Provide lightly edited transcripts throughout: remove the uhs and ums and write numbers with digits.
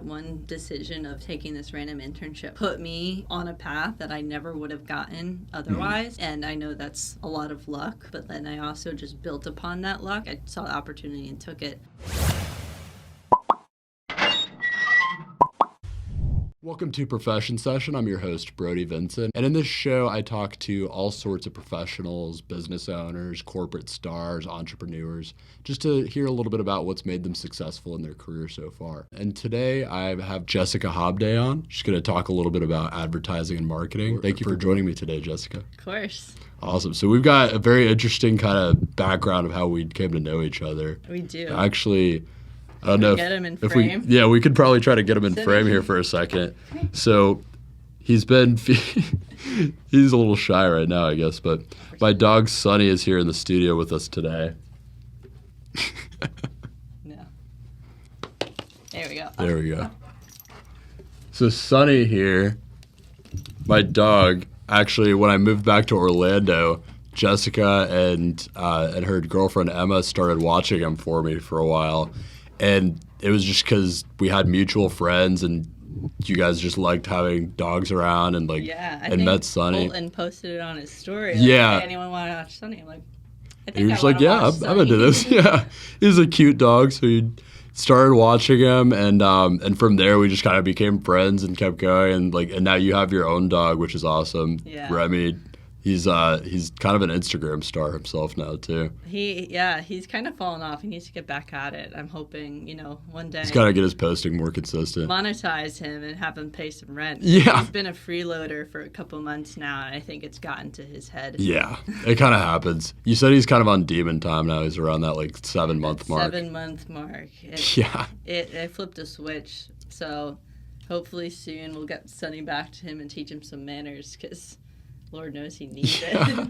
that one decision of taking this random internship put me on a path that I never would have gotten otherwise. And I know that's a lot of luck, but then I also just built upon that luck. I saw the opportunity and took it. Welcome to Profession Session. I'm your host, Brody Vinson. And in this show, I talk to all sorts of professionals, business owners, corporate stars, entrepreneurs, just to hear a little bit about what's made them successful in their career so far. And today I have Jessica Hobday on. She's going to talk a little bit about advertising and marketing. Thank you for joining me today, Jessica. Of course. Awesome. So we've got a very interesting kind of background of how we came to know each other. We do. Actually, I don't know get him in frame. we could probably try to get him in frame here for a second. So he's a little shy right now, I guess, but my dog Sunny is here in the studio with us today. No. There we go. There we go. So Sunny here, my dog, actually, when I moved back to Orlando, Jessica and her girlfriend Emma started watching him for me for a while. And it was just because we had mutual friends and you guys just liked having dogs around and met Sunny. Colton posted it on his story. Yeah. Hey, anyone want to watch Sunny? I'm like, I think You're I just like, yeah, I'm into this. Yeah. He's a cute dog. So you started watching him and from there we just kind of became friends and kept going and now you have your own dog, which is awesome. Yeah. Remy. He's kind of an Instagram star himself now too. He's kind of fallen off. He needs to get back at it. I'm hoping, one day. He's got to get his posting more consistent. Monetize him and have him pay some rent. Yeah. He's been a freeloader for a couple months now, and I think it's gotten to his head. Yeah, it kind of happens. You said he's kind of on demon time now. He's around that 7-month mark. 7-month mark. Yeah. It flipped a switch. So hopefully soon we'll get Sunny back to him and teach him some manners because Lord knows he needs it.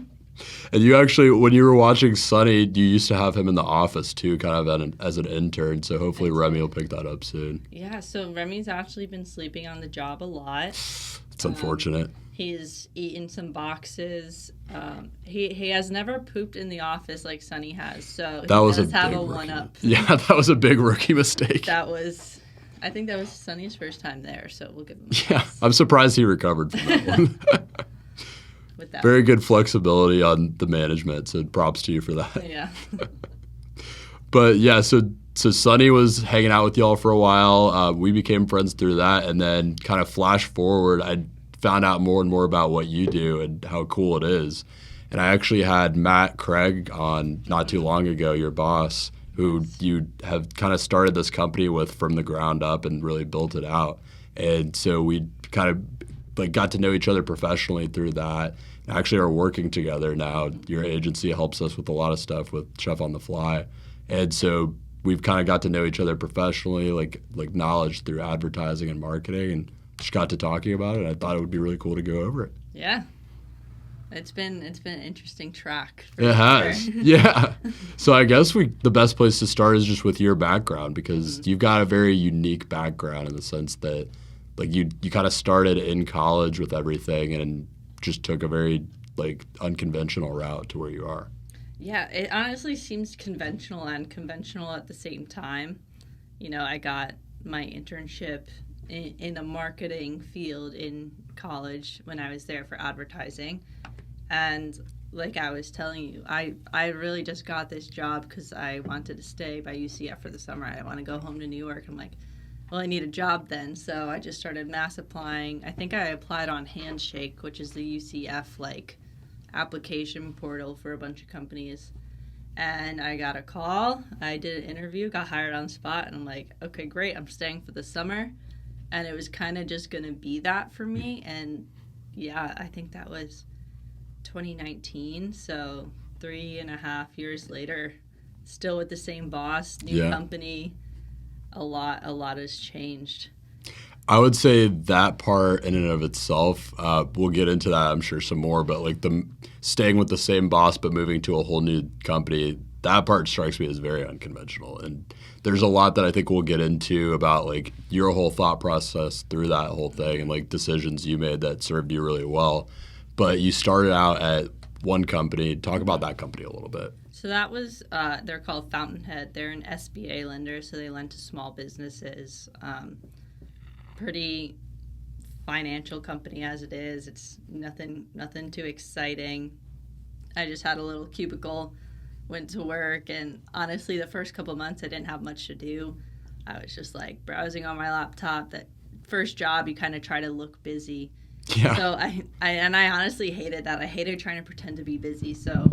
And you actually, when you were watching Sunny, you used to have him in the office too, kind of as an intern. So hopefully Remy will pick that up soon. Yeah, so Remy's actually been sleeping on the job a lot. It's unfortunate. He's eaten some boxes. He has never pooped in the office like Sunny has. So that was does have a one-up. Yeah, that was a big rookie mistake. I think that was Sunny's first time there, so we'll give him a pass. I'm surprised he recovered from that one. Very good flexibility on the management, so props to you for that. Yeah. But yeah, so Sunny was hanging out with y'all for a while. We became friends through that, and then kind of flash forward, I found out more and more about what you do and how cool it is. And I actually had Matt Craig on not too long ago, your boss, who you have kind of started this company with from the ground up and really built it out. And so we kind of got to know each other professionally through that. Actually are working together now. Your agency helps us with a lot of stuff with Chef on the Fly. And so we've kind of got to know each other professionally, like knowledge through advertising and marketing, and just got to talking about it. And I thought it would be really cool to go over it. Yeah. It's been an interesting track. It has. Yeah. So I guess the best place to start is just with your background because you've got a very unique background in the sense that you kind of started in college with everything and just took a very unconventional route to where you are. Yeah, it honestly seems conventional and conventional at the same time. I got my internship in the marketing field in college when I was there for advertising. And like I was telling you, I really just got this job because I wanted to stay by UCF for the summer. I didn't want to go home to New York. I'm like, well, I need a job then, so I just started mass applying. I think I applied on Handshake, which is the UCF application portal for a bunch of companies. And I got a call. I did an interview, got hired on the spot, and I'm like, okay, great, I'm staying for the summer. And it was kind of just going to be that for me. And yeah, I think that was 2019, so 3.5 years later, still with the same boss, new company. A lot has changed. I would say that part in and of itself, we'll get into that, I'm sure, some more, but the staying with the same boss but moving to a whole new company, that part strikes me as very unconventional. And there's a lot that I think we'll get into about your whole thought process through that whole thing and decisions you made that served you really well. But you started out at one company. Talk about that company a little bit. So that was, they're called Fountainhead. They're an SBA lender, so they lend to small businesses. pretty financial company as it is. It's nothing too exciting. I just had a little cubicle, went to work, and honestly, the first couple months I didn't have much to do. I was just like browsing on my laptop. That first job, you kind of try to look busy. Yeah. So I honestly hated that. I hated trying to pretend to be busy. So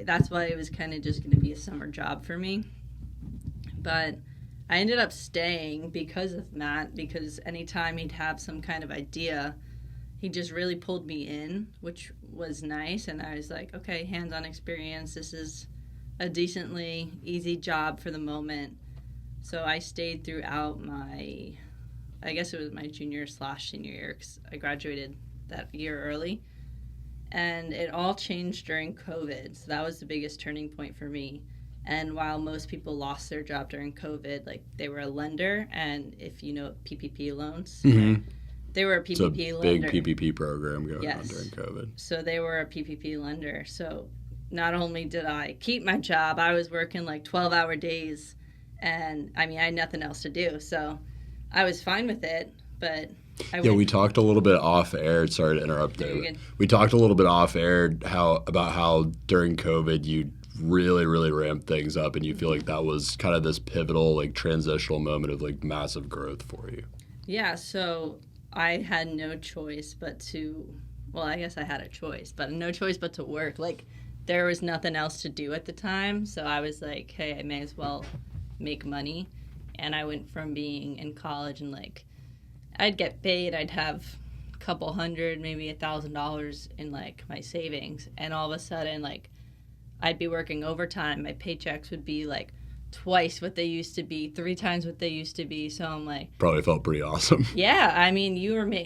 that's why it was kind of just going to be a summer job for me. But I ended up staying because of Matt, because anytime he'd have some kind of idea, he just really pulled me in, which was nice. And I was like, okay, hands-on experience. This is a decently easy job for the moment. So I stayed throughout I guess it was my junior/senior year, because I graduated that year early. And it all changed during COVID. So that was the biggest turning point for me. And while most people lost their job during COVID, like they were a lender, and if you know PPP loans, they were a PPP lender. Big PPP program going on during COVID. So they were a PPP lender. So not only did I keep my job, I was working like 12-hour days, and I mean I had nothing else to do. So I was fine with it, but we talked a little bit off air. Sorry to interrupt there. We talked a little bit off air about how during COVID you really, really ramped things up, and you feel like that was kind of this pivotal, like, transitional moment of, like, massive growth for you. Yeah, so I had no choice but to, well, I guess I had a choice, but no choice but to work. Like, there was nothing else to do at the time, so I was like, hey, I may as well make money. And I went from being in college and, like, I'd get paid, I'd have a couple hundred, maybe $1,000 in, like, my savings, and all of a sudden, like, I'd be working overtime. My paychecks would be like twice what they used to be, 3 times what they used to be. So I'm like, probably felt pretty awesome. Yeah, I mean,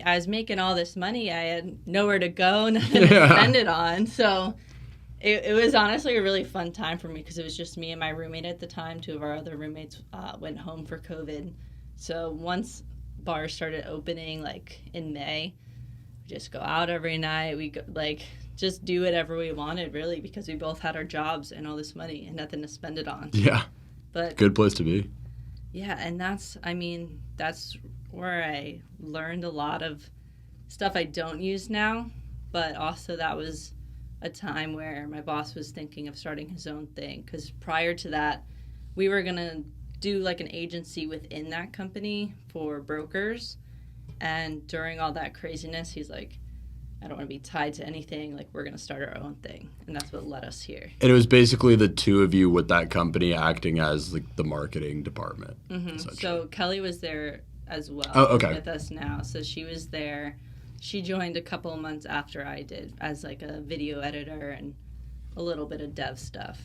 I was making all this money. I had nowhere to go, nothing to spend it on. So it was honestly a really fun time for me, because it was just me and my roommate at the time. 2 of our other roommates went home for COVID. So once bars started opening, like in May, we just go out every night. We go, like, just do whatever we wanted, really, because we both had our jobs and all this money and nothing to spend it on. Yeah. But good place to be. Yeah, and that's where I learned a lot of stuff I don't use now, but also that was a time where my boss was thinking of starting his own thing, because prior to that, we were going to do like an agency within that company for brokers, and during all that craziness, he's like, I don't want to be tied to anything. Like, we're going to start our own thing. And that's what led us here. And it was basically the 2 of you with that company acting as like the marketing department. Mm-hmm. So Kelly was there as well with us now. So she was there. She joined a couple of months after I did as like a video editor and a little bit of dev stuff.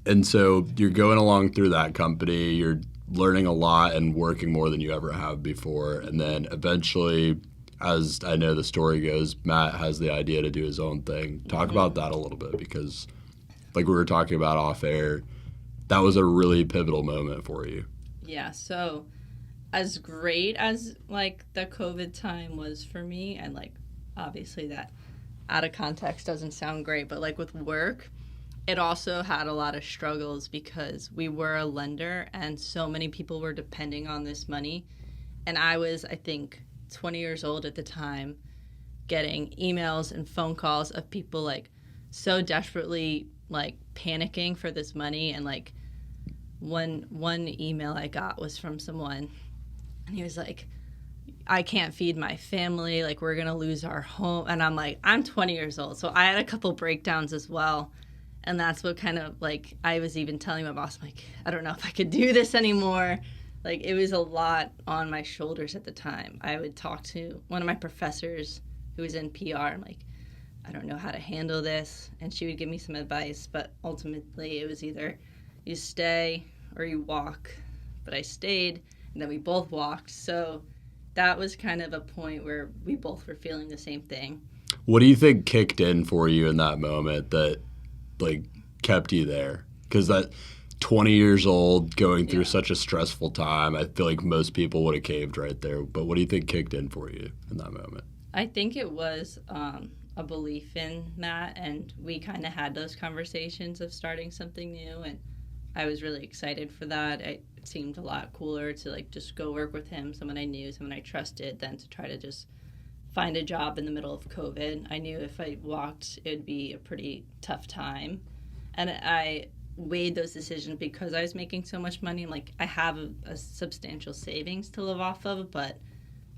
And so you're going along through that company. You're learning a lot and working more than you ever have before. And then eventually, as I know the story goes, Matt has the idea to do his own thing. Talk about that a little bit, because like we were talking about off air, that was a really pivotal moment for you. Yeah, so as great as like the COVID time was for me, and like obviously that out of context doesn't sound great, but like with work, it also had a lot of struggles because we were a lender and so many people were depending on this money. And I was, I think, 20 years old at the time, getting emails and phone calls of people like so desperately like panicking for this money. And like one email I got was from someone, and he was like, I can't feed my family, like we're gonna lose our home. And I'm like, I'm 20 years old, so I had a couple breakdowns as well. And that's what kind of like, I was even telling my boss, I'm like, I don't know if I could do this anymore. Like, it was a lot on my shoulders at the time. I would talk to one of my professors who was in PR. I'm like, I don't know how to handle this. And she would give me some advice. But ultimately, it was either you stay or you walk. But I stayed, and then we both walked. So that was kind of a point where we both were feeling the same thing. What do you think kicked in for you in that moment that, like, kept you there? Because that 20 years old, going through such a stressful time, I feel like most people would have caved right there. But what do you think kicked in for you in that moment? I think it was a belief in Matt, and we kind of had those conversations of starting something new. And I was really excited for that. It seemed a lot cooler to like just go work with him, someone I knew, someone I trusted, than to try to just find a job in the middle of COVID. I knew if I walked, it would be a pretty tough time. And I weighed those decisions because I was making so much money. I'm like, I have a substantial savings to live off of, but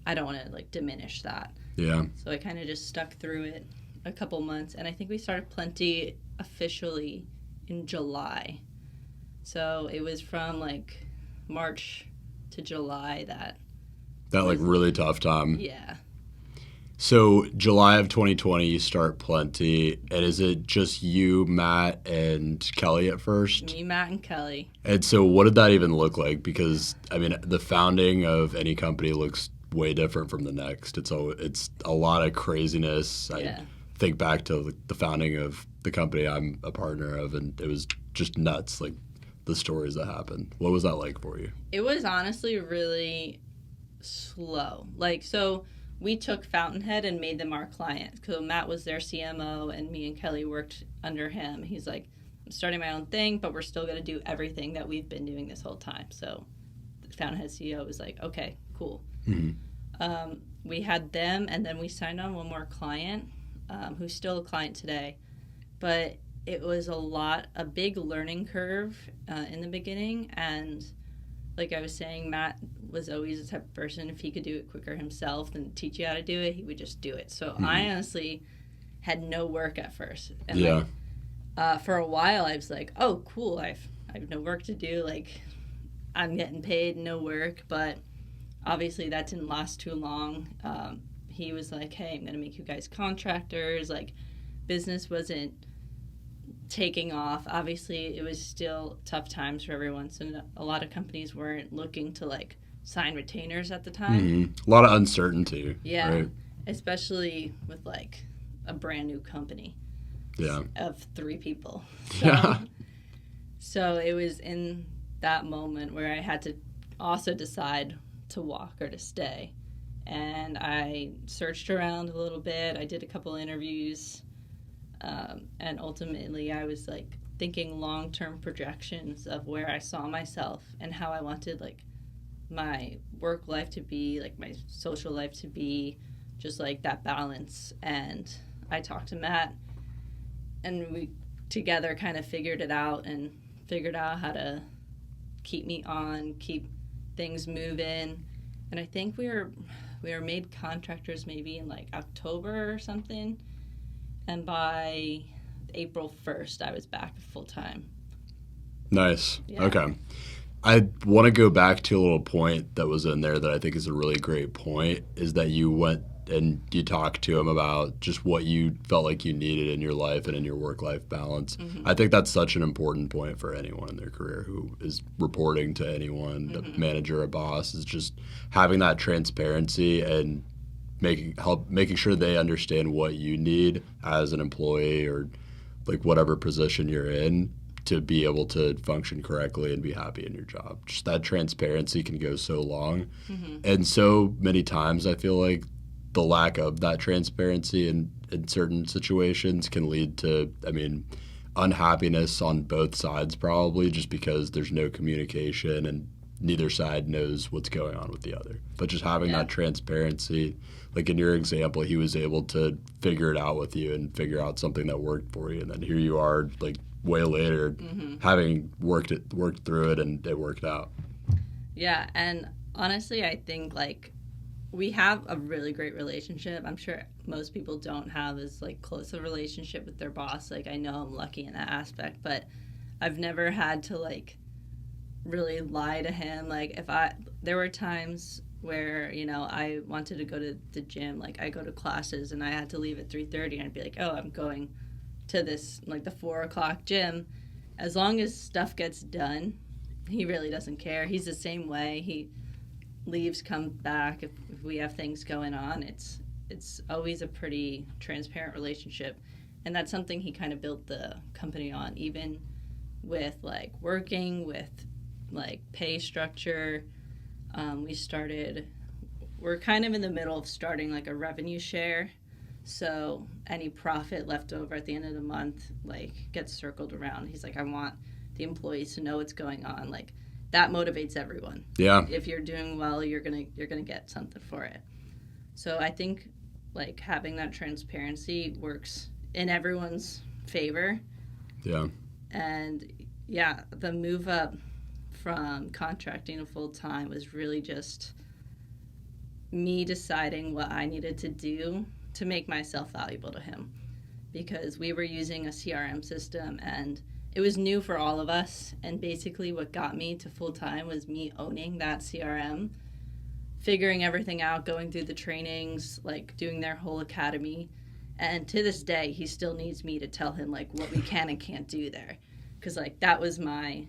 I don't want to like diminish that. Yeah. So I kind of just stuck through it a couple months. And I think we started Plente officially in July. So it was from like March to July that like really tough time. Yeah. So July of 2020, you start Plente, and is it just you, Matt, and Kelly at first? Me, Matt, and Kelly. And so what did that even look like? Because, I mean, the founding of any company looks way different from the next. It's a lot of craziness. Yeah. I think back to the founding of the company I'm a partner of, and it was just nuts, like the stories that happened. What was that like for you? It was honestly really slow. Like, so we took Fountainhead and made them our client. So Matt was their CMO, and me and Kelly worked under him. He's like, I'm starting my own thing, but we're still going to do everything that we've been doing this whole time. So the Fountainhead CEO was like, okay, cool. Mm-hmm. We had them, and then we signed on one more client, who's still a client today. But it was a big learning curve in the beginning. And like I was saying, Matt was always the type of person, if he could do it quicker himself than teach you how to do it, he would just do it. So I honestly had no work at first. And like, for a while, I was like, oh, cool, I have no work to do. Like, I'm getting paid, no work. But obviously that didn't last too long. He was like, hey, I'm going to make you guys contractors. Like, business wasn't taking off. Obviously, it was still tough times for everyone. So a lot of companies weren't looking to, like, sign retainers at the time. Mm-hmm. A lot of uncertainty. Yeah. Right? Especially with, like, a brand new company. Yeah. Of 3 people. So, yeah. So it was in that moment where I had to also decide to walk or to stay. And I searched around a little bit. I did a couple interviews. And ultimately, I was, like, thinking long-term projections of where I saw myself and how I wanted, like, my work life to be, like, my social life to be, just, like, that balance. And I talked to Matt, and we together kind of figured it out and figured out how to keep me on, keep things moving. And I think we were made contractors maybe in, like, October or something. And by April 1st, I was back full-time. Nice. Yeah. Okay. I want to go back to a little point that was in there that I think is a really great point, is that you went and you talked to him about just what you felt like you needed in your life and in your work-life balance. Mm-hmm. I think that's such an important point for anyone in their career who is reporting to anyone, a manager, a boss, is just having that transparency and making sure they understand what you need as an employee or like whatever position you're in to be able to function correctly and be happy in your job. Just that transparency can go so long. Mm-hmm. And so many times I feel like the lack of that transparency in certain situations can lead to, unhappiness on both sides probably, just because there's no communication and neither side knows what's going on with the other. But just having that transparency, like in your example, he was able to figure it out with you and figure out something that worked for you. And then here you are, like way later, having worked through it, and it worked out. Yeah, and honestly, I think like we have a really great relationship. I'm sure most people don't have as like close a relationship with their boss. Like, I know I'm lucky in that aspect, but I've never had to like really lie to him. Like, there were times where, you know, I wanted to go to the gym. Like, I go to classes and I had to leave at 3:30, and I'd be like, oh, I'm going to this, like, the 4 o'clock gym. As long as stuff gets done, he really doesn't care. He's the same way. He leaves, comes back. If we have things going on, it's always a pretty transparent relationship. And that's something he kind of built the company on, even with, like, working with, like, pay structure. We're kind of in the middle of starting, like, a revenue share. So any profit left over at the end of the month, like, gets circled around. He's like, I want the employees to know what's going on. Like, that motivates everyone. Yeah. If you're doing well, you're gonna get something for it. So I think, like, having that transparency works in everyone's favor. Yeah. And yeah, the move up from contracting to full time was really just me deciding what I needed to do to make myself valuable to him, because we were using a CRM system and it was new for all of us. And basically what got me to full time was me owning that CRM, figuring everything out, going through the trainings, like doing their whole academy. And to this day, he still needs me to tell him, like, what we can and can't do there. Because, like, that was my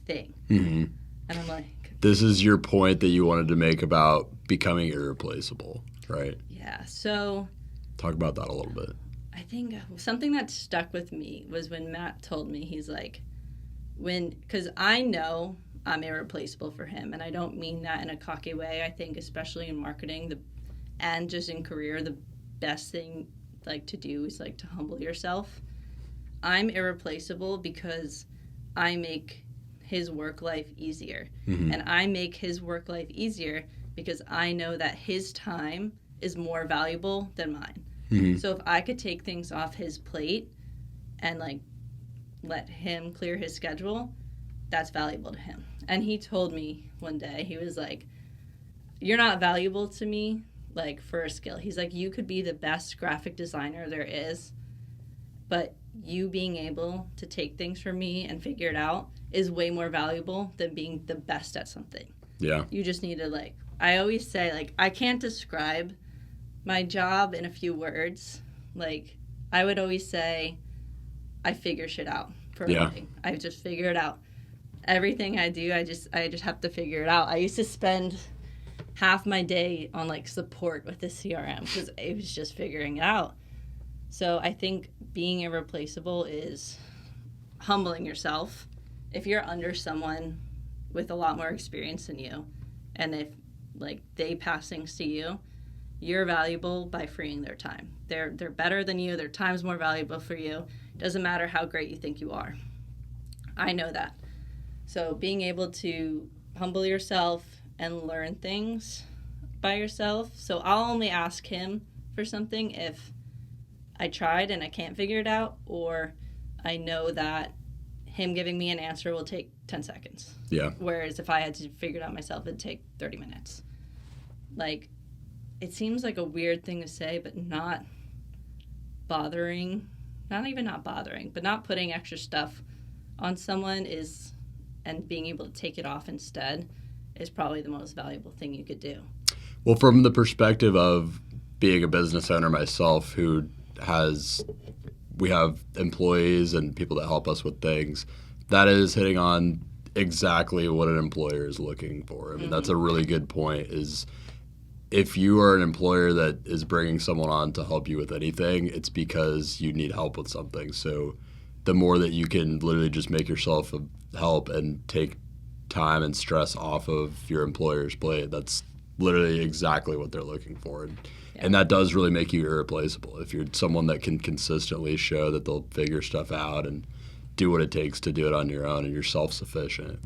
thing. Mm-hmm. And I'm like... This is your point that you wanted to make about becoming irreplaceable, right? Yeah, so... Talk about that a little bit. I think something that stuck with me was when Matt told me, he's like, because I know I'm irreplaceable for him, and I don't mean that in a cocky way. I think especially in marketing and just in career, the best thing like to do is like to humble yourself. I'm irreplaceable because I make his work life easier. Mm-hmm. And I make his work life easier because I know that his time is more valuable than mine. Mm-hmm. So if I could take things off his plate and like let him clear his schedule, that's valuable to him. And he told me one day, he was like, you're not valuable to me like for a skill. He's like, you could be the best graphic designer there is, but you being able to take things from me and figure it out is way more valuable than being the best at something. Yeah. You just need to, like, I always say, like, I can't describe my job in a few words. Like, I would always say, I figure shit out for a living. I just figure it out. Everything I do, I just have to figure it out. I used to spend half my day on like support with the CRM because it was just figuring it out. So I think being irreplaceable is humbling yourself. If you're under someone with a lot more experience than you, and if like they pass things to you, you're valuable by freeing their time. They're better than you. Their time's more valuable for you. Doesn't matter how great you think you are. I know that. So being able to humble yourself and learn things by yourself. So I'll only ask him for something if I tried and I can't figure it out, or I know that him giving me an answer will take 10 seconds. Yeah. Whereas if I had to figure it out myself, it'd take 30 minutes. Like, it seems like a weird thing to say, but not bothering, but not putting extra stuff on someone and being able to take it off instead is probably the most valuable thing you could do. Well, from the perspective of being a business owner myself, we have employees and people that help us with things, that is hitting on exactly what an employer is looking for. I mean, that's a really good point, is if you are an employer that is bringing someone on to help you with anything, it's because you need help with something. So the more that you can literally just make yourself help and take time and stress off of your employer's plate, that's literally exactly what they're looking for. And that does really make you irreplaceable. If you're someone that can consistently show that they'll figure stuff out and do what it takes to do it on your own, and you're self-sufficient.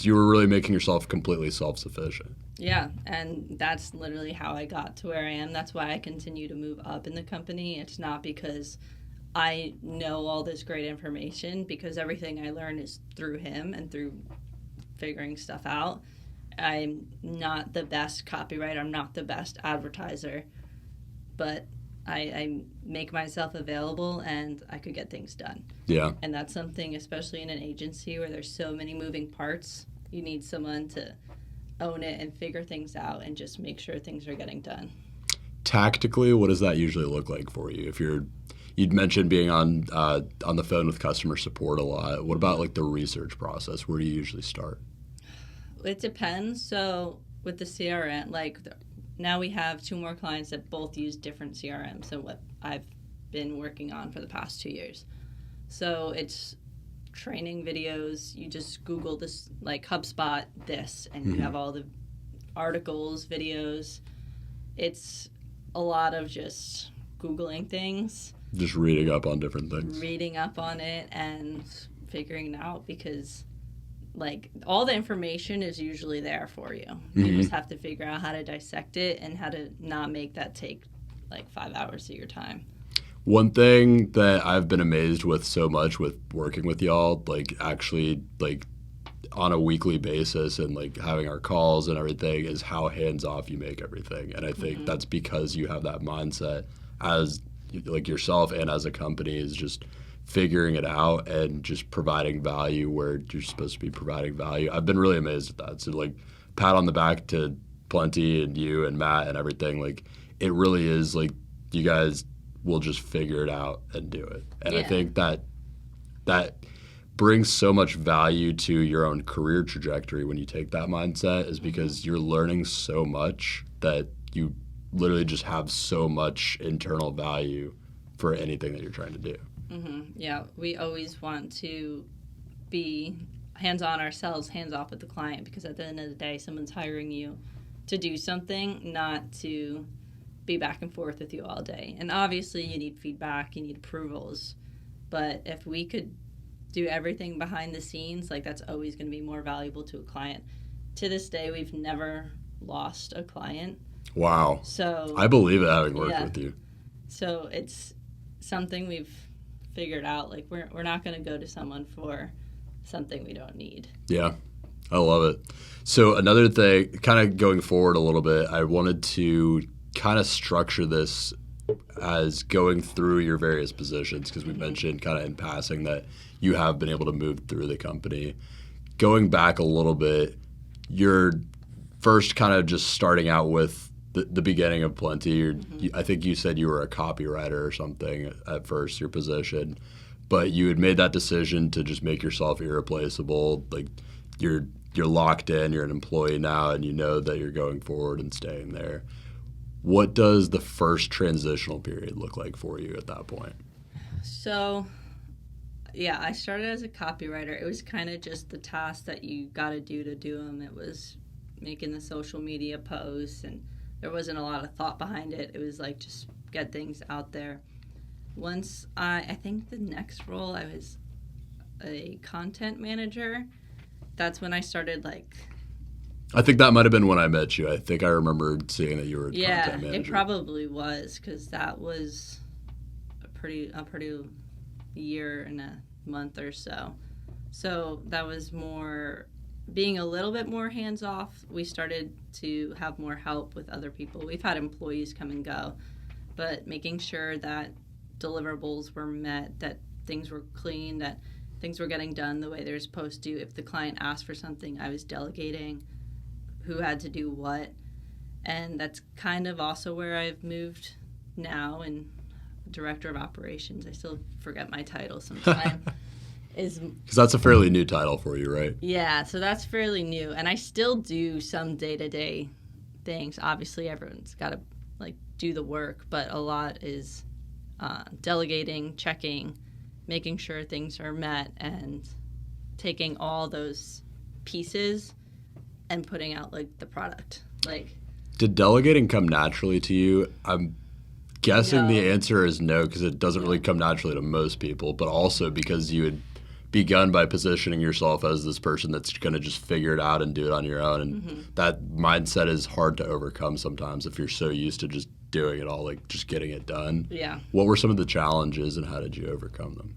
You were really making yourself completely self-sufficient. Yeah, and that's literally how I got to where I am. That's why I continue to move up in the company. It's not because I know all this great information, because everything I learn is through him and through figuring stuff out. I'm not the best copywriter. I'm not the best advertiser, but I make myself available and I could get things done. Yeah. And that's something, especially in an agency where there's so many moving parts, you need someone to own it and figure things out and just make sure things are getting done. Tactically, what does that usually look like for you? You'd mentioned being on the phone with customer support a lot. What about like the research process? Where do you usually start? It depends. So with the CRM, now we have 2 more clients that both use different CRMs than what I've been working on for the past 2 years. So it's training videos. You just Google this, like HubSpot this, and you have all the articles, videos. It's a lot of just Googling things. Just reading up on different things. Reading up on it and figuring it out, because like all the information is usually there for you. You just have to figure out how to dissect it and how to not make that take like 5 hours of your time. One thing that I've been amazed with so much with working with y'all, like actually like on a weekly basis and like having our calls and everything, is how hands off you make everything. And I think that's because you have that mindset as like yourself and as a company, is just figuring it out and just providing value where you're supposed to be providing value. I've been really amazed at that. So like pat on the back to Plente and you and Matt and everything. Like it really is like you guys will just figure it out and do it. And I think that brings so much value to your own career trajectory when you take that mindset, is because you're learning so much that you literally just have so much internal value for anything that you're trying to do. Yeah, we always want to be hands-on ourselves, hands-off with the client, because at the end of the day, someone's hiring you to do something, not to be back and forth with you all day. And obviously you need feedback, you need approvals, but if we could do everything behind the scenes, like that's always going to be more valuable to a client. To this day, we've never lost a client. Wow. So I believe it, having worked with you. So it's something we've figured out. Like we're not going to go to someone for something we don't need. Yeah, I love it. So another thing, kind of going forward a little bit, I wanted to kind of structure this as going through your various positions, because we mentioned kind of in passing that you have been able to move through the company. Going back a little bit, you're first kind of just starting out with the beginning of Plente. I think you said you were a copywriter or something at first, your position, but you had made that decision to just make yourself irreplaceable. Like you're locked in, you're an employee now, and you know that you're going forward and staying there. What does the first transitional period look like for you at that point? So, yeah, I started as a copywriter. It was kind of just the tasks that you got to do them. It was making the social media posts, and there wasn't a lot of thought behind it. It was like just get things out there. Once I think the next role, I was a content manager. That's when I started like... I think that might have been when I met you. I think I remember seeing that you were a content manager. Yeah, it probably was, because that was a pretty year and a month or so. So that was more being a little bit more hands-off. We started to have more help with other people. We've had employees come and go, but making sure that deliverables were met, that things were clean, that things were getting done the way they're supposed to. If the client asked for something, I was delegating who had to do what. And that's kind of also where I've moved now, and director of operations. I still forget my title sometimes. Because that's a fairly new title for you, right? Yeah, so that's fairly new. And I still do some day-to-day things. Obviously, everyone's got to like do the work, but a lot is delegating, checking, making sure things are met, and taking all those pieces and putting out like the product. Like, did delegating come naturally to you? I'm guessing the answer is no, because it doesn't really come naturally to most people, but also because you had begun by positioning yourself as this person that's going to just figure it out and do it on your own. And that mindset is hard to overcome sometimes if you're so used to just doing it all, like just getting it done. Yeah. What were some of the challenges and how did you overcome them?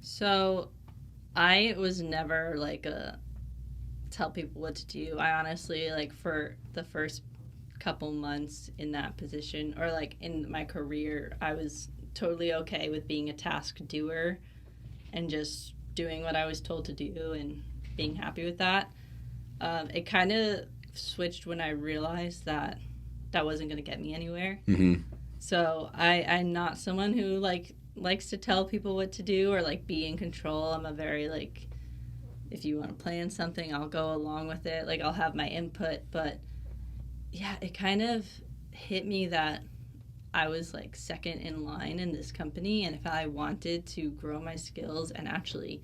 So I was never like a tell people what to do. I honestly, like for the first couple months in that position, or like in my career, I was totally okay with being a task doer and just doing what I was told to do and being happy with that. It kind of switched when I realized that wasn't going to get me anywhere. So I'm not someone who likes to tell people what to do or like be in control. I'm a very like, if you want to plan something, I'll go along with it. Like I'll have my input, but yeah, it kind of hit me that I was like second in line in this company, and if I wanted to grow my skills and actually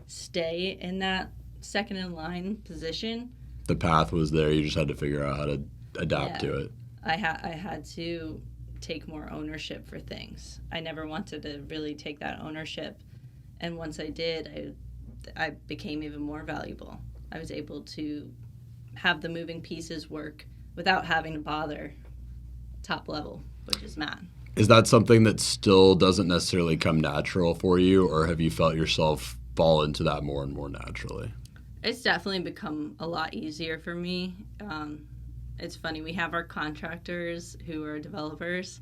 stay in that second in line position, the path was there. You just had to figure out how to adapt to it. I had to take more ownership for things. I never wanted to really take that ownership And once I did, I became even more valuable. I was able to have the moving pieces work without having to bother top level, which is Matt. Is that something that still doesn't necessarily come natural for you, or have you felt yourself fall into that more and more naturally? It's definitely become a lot easier for me. It's funny, we have our contractors who are developers,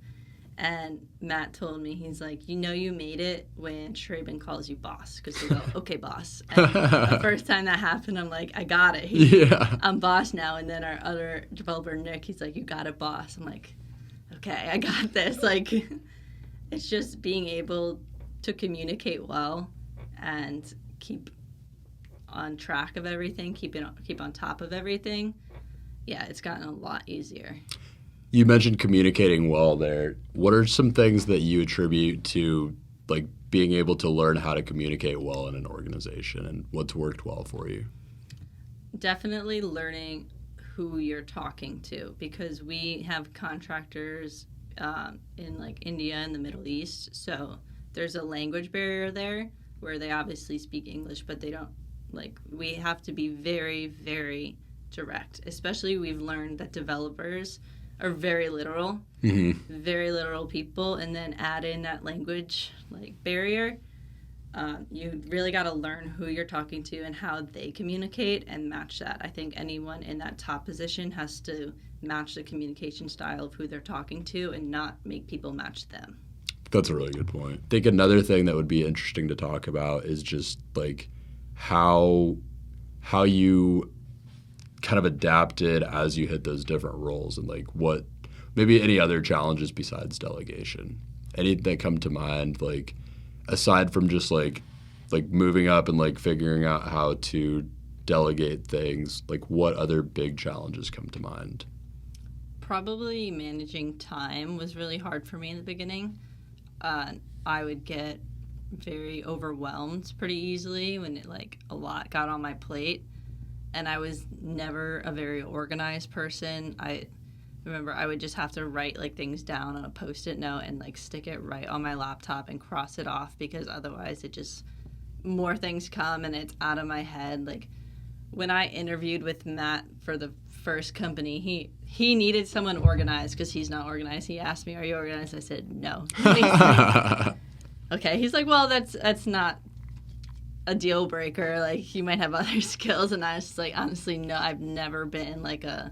and Matt told me, he's like, you know you made it when Shraben calls you boss, because they go, okay, boss. And the first time that happened, I'm like, I got it. I'm boss now. And then our other developer, Nick, he's like, you got it, boss. I'm like, okay, I got this. Like, it's just being able to communicate well and keep on track of everything, keep on top of everything. Yeah, it's gotten a lot easier. You mentioned communicating well there. What are some things that you attribute to like being able to learn how to communicate well in an organization, and what's worked well for you? Definitely learning who you're talking to, because we have contractors in like India and the Middle East, so there's a language barrier there where they obviously speak English, but they don't, like, we have to be very, very direct. Especially, we've learned that developers are very literal, very literal people, and then add in that language like barrier. You really got to learn who you're talking to and how they communicate and match that. I think anyone in that top position has to match the communication style of who they're talking to and not make people match them. That's a really good point. I think another thing that would be interesting to talk about is just like how you kind of adapted as you hit those different roles, and like what maybe any other challenges besides delegation, any that come to mind, like aside from just like moving up and like figuring out how to delegate things, like what other big challenges come to mind? Probably managing time was really hard for me in the beginning. I would get very overwhelmed pretty easily when it like a lot got on my plate, and I was never a very organized person. I remember I would just have to write like things down on a Post-it note and like stick it right on my laptop and cross it off, because otherwise it just, more things come and it's out of my head. Like when I interviewed with Matt for the first company, he needed someone organized because he's not organized. He asked me, are you organized? I said, no. Okay. He's like, well, that's not a deal breaker. Like, you might have other skills. And I was just like, honestly, no, I've never been like a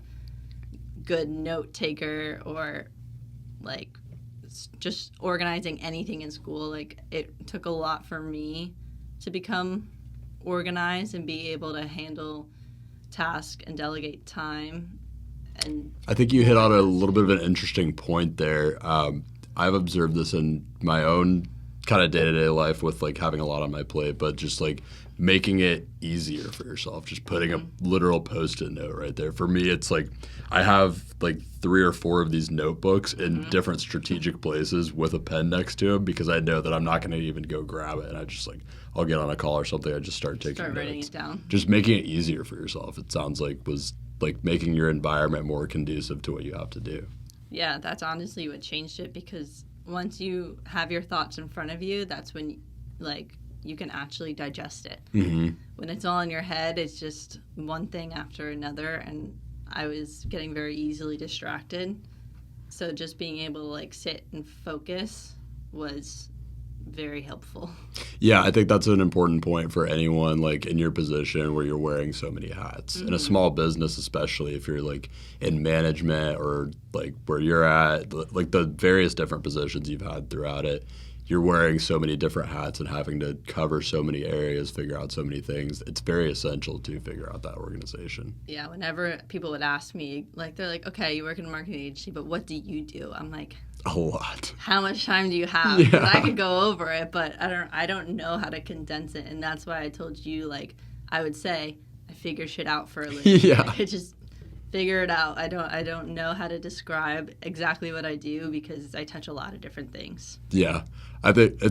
good note taker or like just organizing anything in school. Like, it took a lot for me to become organized and be able to handle tasks and delegate time. And I think you hit on a little bit of an interesting point there. I've observed this in my own kind of day-to-day life with like having a lot on my plate, but just like making it easier for yourself, just putting a literal Post-it note right there. For me, it's like I have like 3 or 4 of these notebooks in different strategic places with a pen next to them, because I know that I'm not going to even go grab it, and I just like, I'll get on a call or something, I just start taking notes. Writing it down. Just making it easier for yourself, it sounds like, was like making your environment more conducive to what you have to do. Yeah, that's honestly what changed it, because once you have your thoughts in front of you, that's when like you can actually digest it. When it's all in your head, it's just one thing after another, and I was getting very easily distracted. So just being able to like sit and focus was very helpful. Yeah, I think that's an important point for anyone like in your position where you're wearing so many hats. In a small business, especially if you're like in management or like where you're at, like the various different positions you've had throughout it, you're wearing so many different hats and having to cover so many areas, figure out so many things. It's very essential to figure out that organization. Yeah, whenever people would ask me, like, they're like, okay, you work in a marketing agency, but what do you do? I'm like, a lot. How much time do you have? Yeah. 'Cause I could go over it, but I don't know how to condense it. And that's why I told you, like, I would say I figure shit out for a living. Yeah. I just figure it out. I don't know how to describe exactly what I do, because I touch a lot of different things. Yeah. I think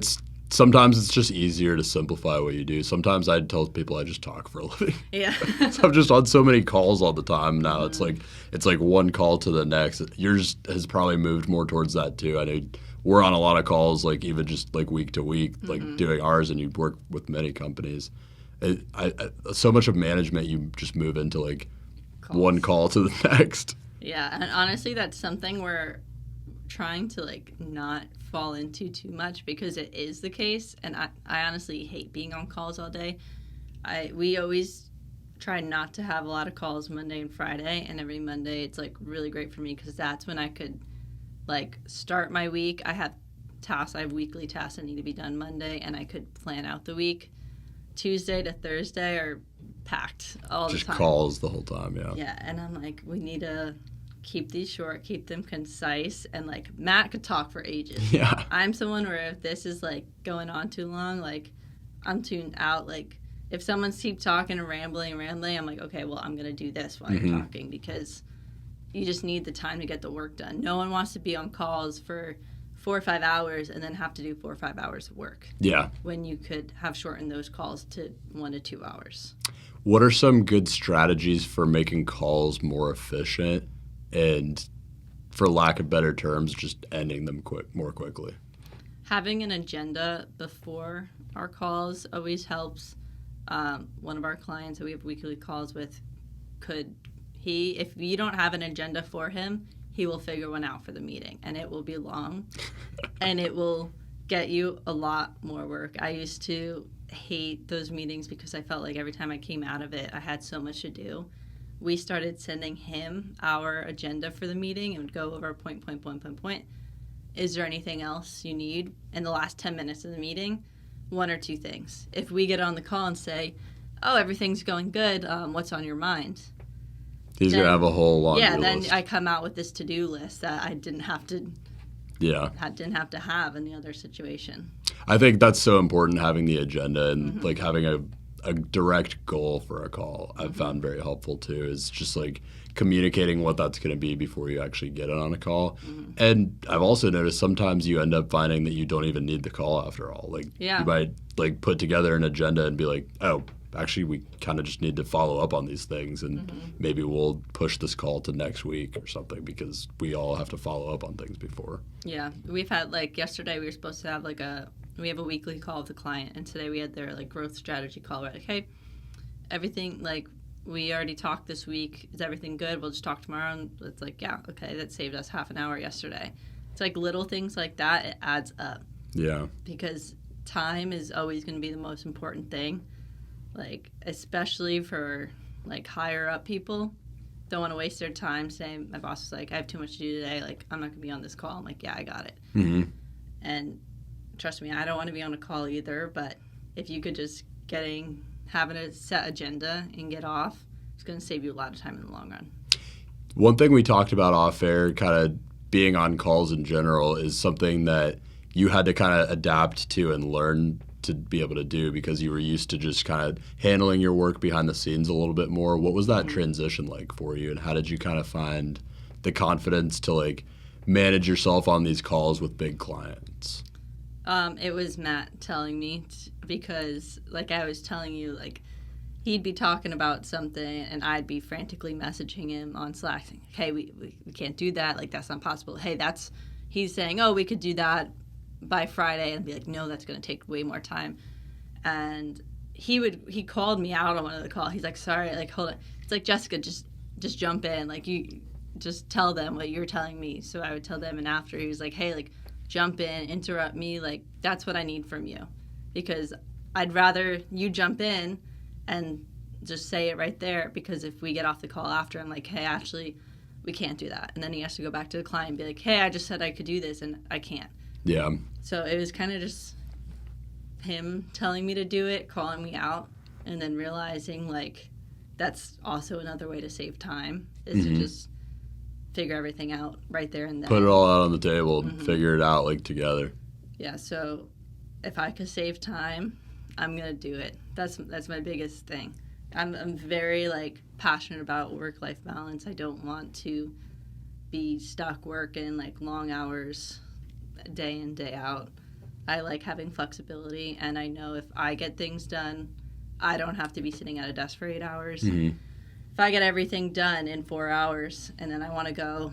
sometimes it's just easier to simplify what you do. Sometimes I tell people I just talk for a living. Yeah. So I'm just on so many calls all the time now. It's like one call to the next. Yours has probably moved more towards that too. I know we're on a lot of calls, like even just like week to week, like Mm-hmm. doing ours, and you work with many companies. So much of management, you just move into like Calls. one call to the next. Yeah, and honestly, that's something we're trying to like not fall into too much because it is the case, and I honestly hate being on calls all day. We always try not to have a lot of calls Monday and Friday, and every Monday it's like really great for me because that's when I could like start my week. I have weekly tasks that need to be done Monday, and I could plan out the week. Tuesday to Thursday are packed all the time. Just calls the whole time, yeah. Yeah, and I'm like, we need to keep these short, keep them concise, and like Matt could talk for ages. Yeah. I'm someone where if this is like going on too long, like I'm tuned out. Like if someone's keep talking and rambling, I'm like, okay, well I'm gonna do this while you're talking because you just need the time to get the work done. No one wants to be on calls for 4 or 5 hours and then have to do 4 or 5 hours of work. Yeah. When you could have shortened those calls to 1 to 2 hours. What are some good strategies for making calls more efficient and, for lack of better terms, just ending them more quickly? Having an agenda before our calls always helps. One of our clients that we have weekly calls with if you don't have an agenda for him, he will figure one out for the meeting, and it will be long, and it will get you a lot more work. I used to hate those meetings because I felt like every time I came out of it, I had so much to do. We started sending him our agenda for the meeting and would go over point. Is there anything else you need in the last 10 minutes of the meeting? 1 or 2 things. If we get on the call and say, oh, everything's going good, what's on your mind? He's going to have a whole laundry list. list. Then I come out with this to-do list that I didn't have to have in the other situation. I think that's so important, having the agenda and like having a direct goal for a call. I've found very helpful too, is just like communicating what that's going to be before you actually get it on a call. And I've also noticed sometimes you end up finding that you don't even need the call after all. Like you might like put together an agenda and be like, oh, actually we kind of just need to follow up on these things, and maybe we'll push this call to next week or something because we all have to follow up on things before. Yeah, we've had like yesterday we were supposed to have we have a weekly call with the client, and today we had their like growth strategy call. We're like, hey, everything like we already talked this week. Is everything good? We'll just talk tomorrow. And it's like, yeah, okay, that saved us half an hour yesterday. It's like little things like that. It adds up. Yeah. Because time is always going to be the most important thing. Like, especially for like higher up people, don't want to waste their time saying, my boss is like, I have too much to do today. Like, I'm not going to be on this call. I'm like, yeah, I got it. And trust me, I don't want to be on a call either. But if you could just having a set agenda and get off, it's going to save you a lot of time in the long run. One thing we talked about off air, kind of being on calls in general, is something that you had to kind of adapt to and learn to be able to do because you were used to just kind of handling your work behind the scenes a little bit more. What was that transition like for you, and how did you kind of find the confidence to like manage yourself on these calls with big clients? It was Matt telling me because, like I was telling you, like he'd be talking about something and I'd be frantically messaging him on Slack saying, hey, we can't do that. Like, that's not possible. Hey, he's saying, oh, we could do that by Friday, and be like, no, that's going to take way more time. And he called me out on one of the calls. He's like, sorry, like, hold on. It's like, Jessica, just jump in. Like, you just tell them what you're telling me. So I would tell them, and after he was like, hey, like, jump in, interrupt me. Like, that's what I need from you, because I'd rather you jump in and just say it right there, because if we get off the call after, I'm like, hey, actually, we can't do that. And then he has to go back to the client and be like, hey, I just said I could do this, and I can't. Yeah. So it was kind of just him telling me to do it, calling me out, and then realizing, like, that's also another way to save time, is to just figure everything out right there and then. Put it all out on the table and figure it out, like, together. Yeah, so if I could save time, I'm going to do it. That's my biggest thing. I'm very, like, passionate about work-life balance. I don't want to be stuck working, like, long hours day in, day out. I like having flexibility, and I know if I get things done, I don't have to be sitting at a desk for 8 hours. If I get everything done in 4 hours and then I want to go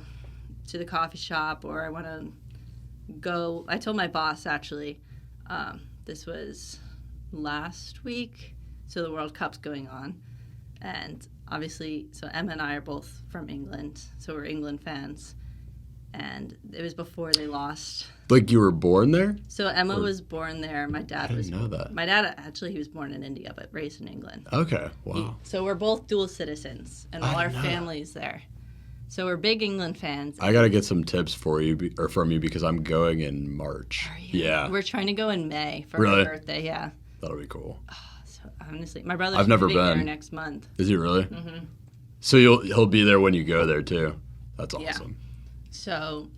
to the coffee shop, or I want to go. I told my boss, actually, this was last week, so the World Cup's going on. And obviously, so Emma and I are both from England, so we're England fans. And it was before they lost. Like you were born there? So Emma was born there. My dad was. I didn't know that. My dad, actually, he was born in India, but raised in England. Okay, wow. So we're both dual citizens, and all our family's there. So we're big England fans. I got to get some tips for you or from you because I'm going in March. Are you? Yeah. We're trying to go in May for Really? her birthday, yeah. That'll be cool. So honestly, my brother's I've never moving been. there next month. Is he really? Mm-hmm. So he'll be there when you go there too. That's awesome. So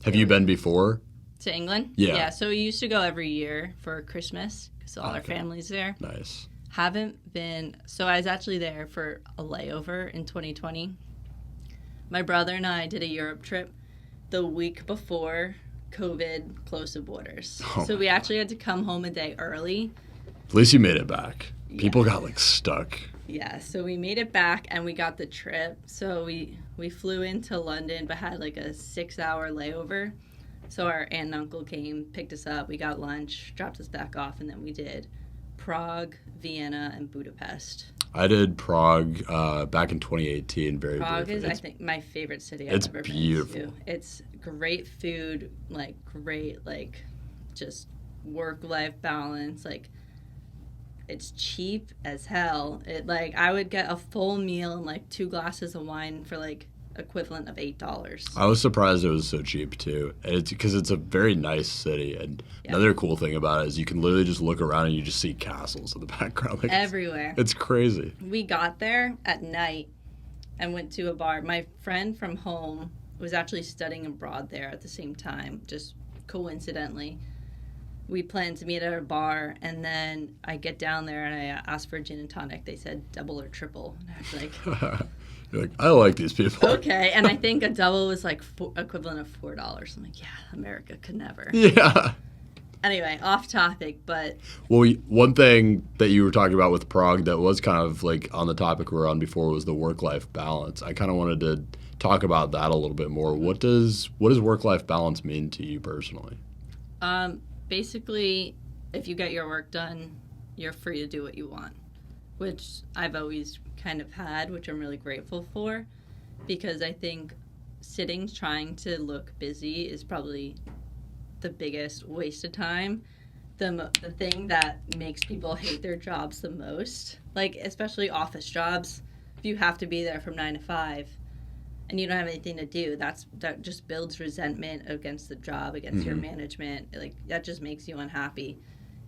have you been before? To England? Yeah. Yeah, so we used to go every year for Christmas because all our family's there. Nice. Haven't been. So I was actually there for a layover in 2020. My brother and I did a Europe trip the week before COVID closed the borders. Oh so we actually had to come home a day early. At least you made it back. Yeah. People got like stuck. Yeah, so we made it back and we got the trip. So we flew into London but had like a 6-hour layover. So our aunt and uncle came, picked us up, we got lunch, dropped us back off, and then we did Prague, Vienna, and Budapest. I did Prague back in 2018. Prague briefly. is, I think, my favorite city I've It's ever beautiful. been to. It's great food, like great, like just work-life balance. Like it's cheap as hell. It like I would get a full meal and like 2 glasses of wine for like equivalent of $8. I was surprised it was so cheap too. And it's because it's a very nice city. And another cool thing about it is you can literally just look around and you just see castles in the background. Like Everywhere. It's crazy. We got there at night and went to a bar. My friend from home was actually studying abroad there at the same time, just coincidentally. We planned to meet at a bar, and then I get down there and I asked for a gin and tonic. They said double or triple. And I was like, You're like, I like these people. okay. And I think a double was like equivalent of $4. I'm like, yeah, America could never. Yeah. Anyway, off topic, but... Well, one thing that you were talking about with Prague that was kind of like on the topic we were on before was the work-life balance. I kind of wanted to talk about that a little bit more. What does work-life balance mean to you personally? Basically, if you get your work done, you're free to do what you want, which I've always kind of had, which I'm really grateful for, because I think sitting trying to look busy is probably the biggest waste of time. The thing that makes people hate their jobs the most, like especially office jobs, if you have to be there from 9 to 5 and you don't have anything to do, that just builds resentment against the job, against your management. Like that just makes you unhappy.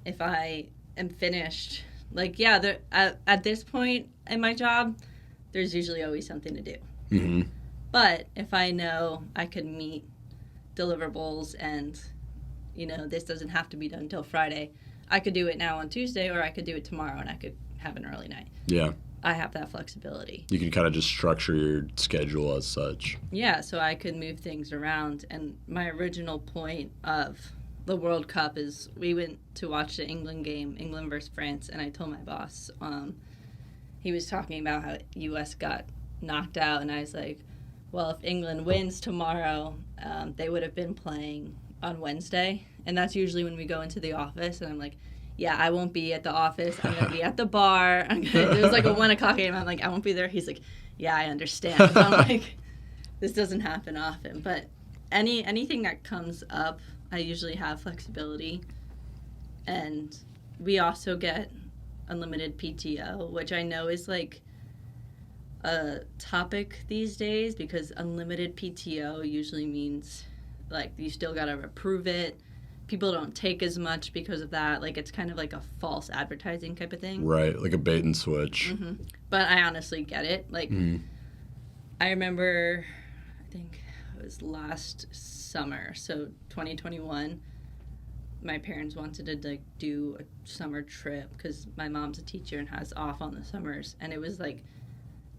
If I am finished, like at this point in my job, there's usually always something to do. Mm-hmm. But if I know I could meet deliverables and this doesn't have to be done until Friday, I could do it now on Tuesday, or I could do it tomorrow and I could have an early night. Yeah. I have that flexibility. You can kind of just structure your schedule as such. Yeah, so I could move things around. And my original point of the World Cup is we went to watch the England game, England versus France, and I told my boss, he was talking about how U.S. got knocked out, and I was like, well, if England wins tomorrow, they would have been playing on Wednesday. And that's usually when we go into the office, and I'm like, yeah, I won't be at the office. I'm going to be at the bar. It was like a 1 o'clock game. I'm like, I won't be there. He's like, yeah, I understand. So I'm like, this doesn't happen often. But anything that comes up, I usually have flexibility. And we also get unlimited PTO, which I know is like a topic these days because unlimited PTO usually means like you still got to approve it. People don't take as much because of that. Like, it's kind of like a false advertising type of thing. Right, like a bait and switch. Mm-hmm. But I honestly get it. Like, I remember, I think it was last summer, so 2021, my parents wanted to, like, do a summer trip because my mom's a teacher and has off on the summers. And it was, like,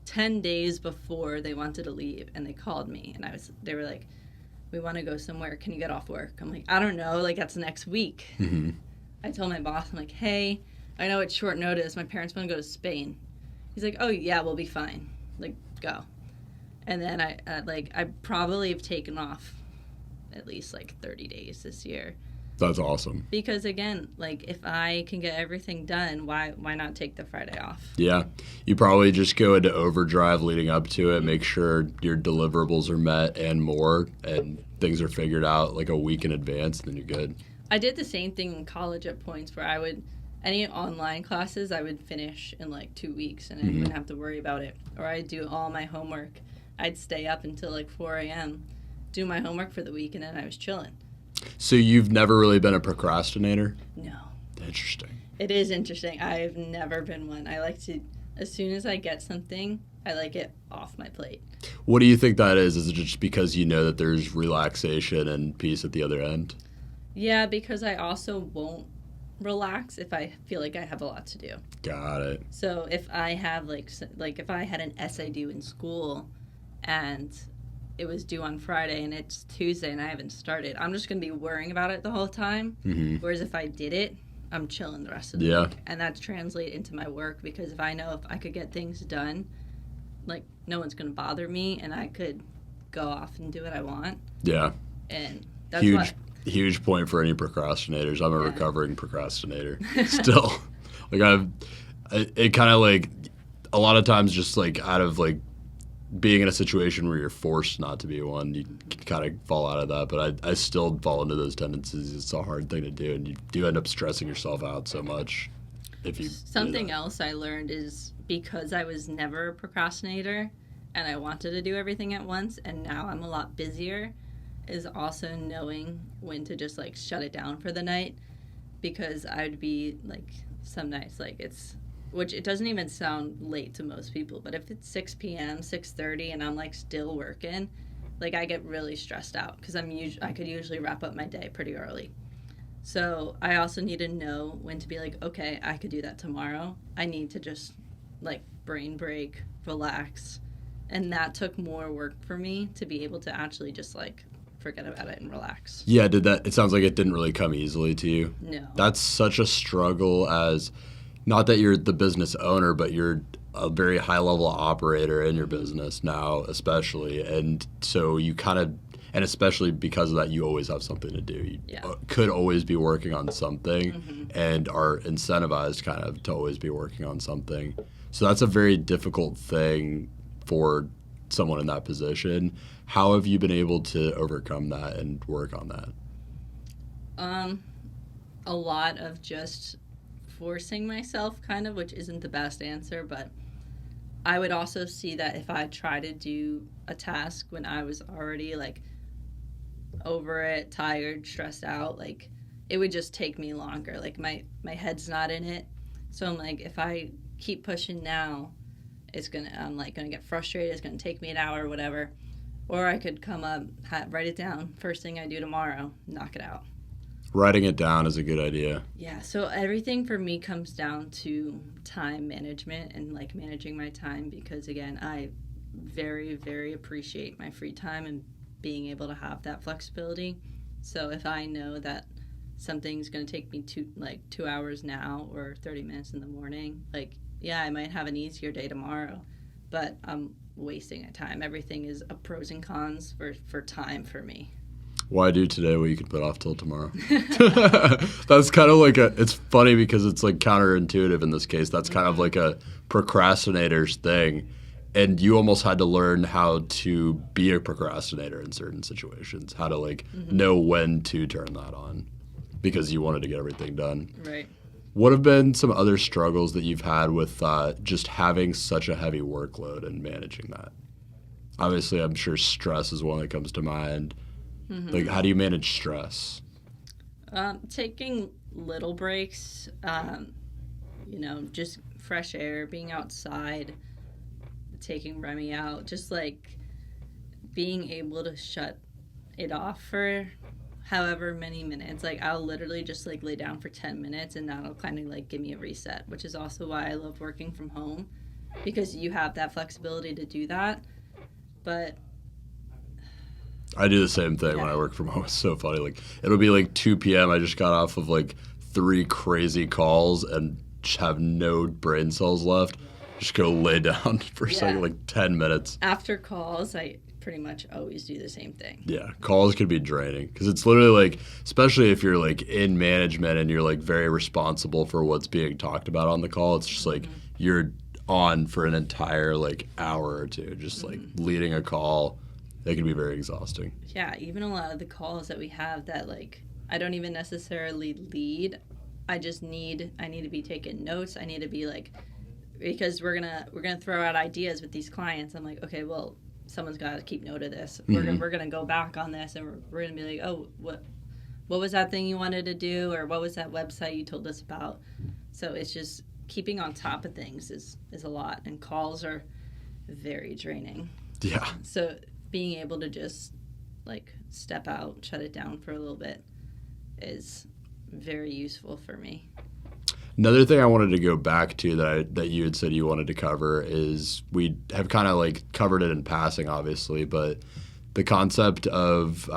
10 days before they wanted to leave, and they called me, and they were like, we want to go somewhere. Can you get off work? I'm like, I don't know. Like, that's next week. Mm-hmm. I told my boss, I'm like, hey, I know it's short notice. My parents want to go to Spain. He's like, oh, yeah, we'll be fine. Like, go. And then I probably have taken off at least like 30 days this year. That's awesome. Because again, like if I can get everything done, why not take the Friday off? Yeah. You probably just go into overdrive leading up to it, make sure your deliverables are met and more, and things are figured out like a week in advance, and then you're good. I did the same thing in college at points where any online classes I would finish in like 2 weeks and I wouldn't have to worry about it. Or I'd do all my homework. I'd stay up until like 4 a.m., do my homework for the week, and then I was chilling. So you've never really been a procrastinator? No. Interesting. It is interesting. I've never been one. I like to, as soon as I get something, I like it off my plate. What do you think that is? Is it just because you know that there's relaxation and peace at the other end? Yeah, because I also won't relax if I feel like I have a lot to do. Got it. So if I have like if I had an essay due in school and it was due on Friday and it's Tuesday and I haven't started, I'm just going to be worrying about it the whole time. Mm-hmm. Whereas if I did it, I'm chilling the rest of the week. And that's translate into my work, because if I know if I could get things done, like no one's going to bother me and I could go off and do what I want. Yeah. And that's Huge point for any procrastinators. I'm a recovering procrastinator still. Like it kind of like a lot of times just like out of like being in a situation where you're forced not to be one, you kind of fall out of that. But I still fall into those tendencies. It's a hard thing to do, and you do end up stressing yourself out so much. Something else I learned is because I was never a procrastinator and I wanted to do everything at once, and now I'm a lot busier, is also knowing when to just like shut it down for the night. Because I'd be like some nights which it doesn't even sound late to most people, but if it's 6 p.m., 6:30 and I'm like still working, like I get really stressed out because I could usually wrap up my day pretty early. So I also need to know when to be like, okay, I could do that tomorrow. I need to just like brain break, relax. And that took more work for me to be able to actually just like forget about it and relax. Yeah, it sounds like it didn't really come easily to you. No. That's such a struggle, as not that you're the business owner, but you're a very high level operator in your business now, especially. And so you kind of, and especially because of that, you always have something to do. You could always be working on something and are incentivized kind of to always be working on something. So that's a very difficult thing for someone in that position. How have you been able to overcome that and work on that? A lot of just forcing myself, kind of, which isn't the best answer, but I would also see that if I try to do a task when I was already like over it, tired, stressed out, like it would just take me longer. Like my head's not in it. So I'm like, if I keep pushing now, I'm like gonna get frustrated. It's gonna take me an hour or whatever. Or I could come up, write it down. First thing I do tomorrow, knock it out. Writing it down is a good idea. Yeah, so everything for me comes down to time management and like managing my time, because again, I very, very appreciate my free time and being able to have that flexibility. So if I know that something's going to take me 2 hours now or 30 minutes in the morning, like, yeah, I might have an easier day tomorrow, but I'm wasting time. Everything is a pros and cons for time for me. Why do today what you could put off till tomorrow? That's kind of like it's funny because it's like counterintuitive in this case. That's kind of like a procrastinator's thing. And you almost had to learn how to be a procrastinator in certain situations, how to like know when to turn that on because you wanted to get everything done. Right. What have been some other struggles that you've had with just having such a heavy workload and managing that? Obviously, I'm sure stress is one that comes to mind. Like, how do you manage stress? Taking little breaks, just fresh air, being outside, taking Remy out, just like being able to shut it off for however many minutes. Like, I'll literally just like lay down for 10 minutes and that'll kind of like give me a reset, which is also why I love working from home, because you have that flexibility to do that. But I do the same thing when I work from home. It's so funny. Like, it'll be like 2 p.m. I just got off of like 3 crazy calls and just have no brain cells left. Just go lay down for a second, like 10 minutes. After calls, pretty much always do the same thing. Yeah, calls could be draining because it's literally like, especially if you're like in management and you're like very responsible for what's being talked about on the call. It's just like you're on for an entire like hour or two, just like leading a call. It can be very exhausting. Yeah, even a lot of the calls that we have that like I don't even necessarily lead. I need to be taking notes. I need to be like, because we're gonna throw out ideas with these clients. I'm like, okay, well, someone's got to keep note of this. We're gonna go back on this, and we're gonna be like, oh, what was that thing you wanted to do, or what was that website you told us about? So it's just keeping on top of things is a lot, and calls are very draining. Yeah. So being able to just like step out, shut it down for a little bit is very useful for me. Another thing I wanted to go back to that you had said you wanted to cover is we have kind of like covered it in passing, obviously, but the concept of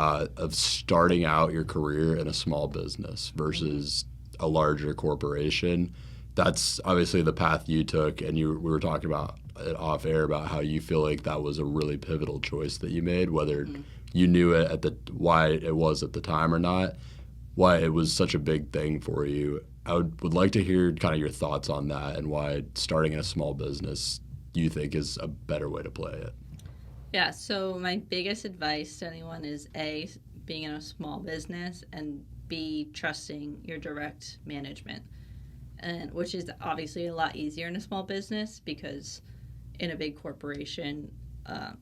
starting out your career in a small business versus a larger corporation. That's obviously the path you took, and we were talking about it off air about how you feel like that was a really pivotal choice that you made, whether you knew it why it was at the time or not, why it was such a big thing for you. I would like to hear kind of your thoughts on that and why starting in a small business you think is a better way to play it. Yeah, so my biggest advice to anyone is A, being in a small business, and B, trusting your direct management, and which is obviously a lot easier in a small business because in a big corporation,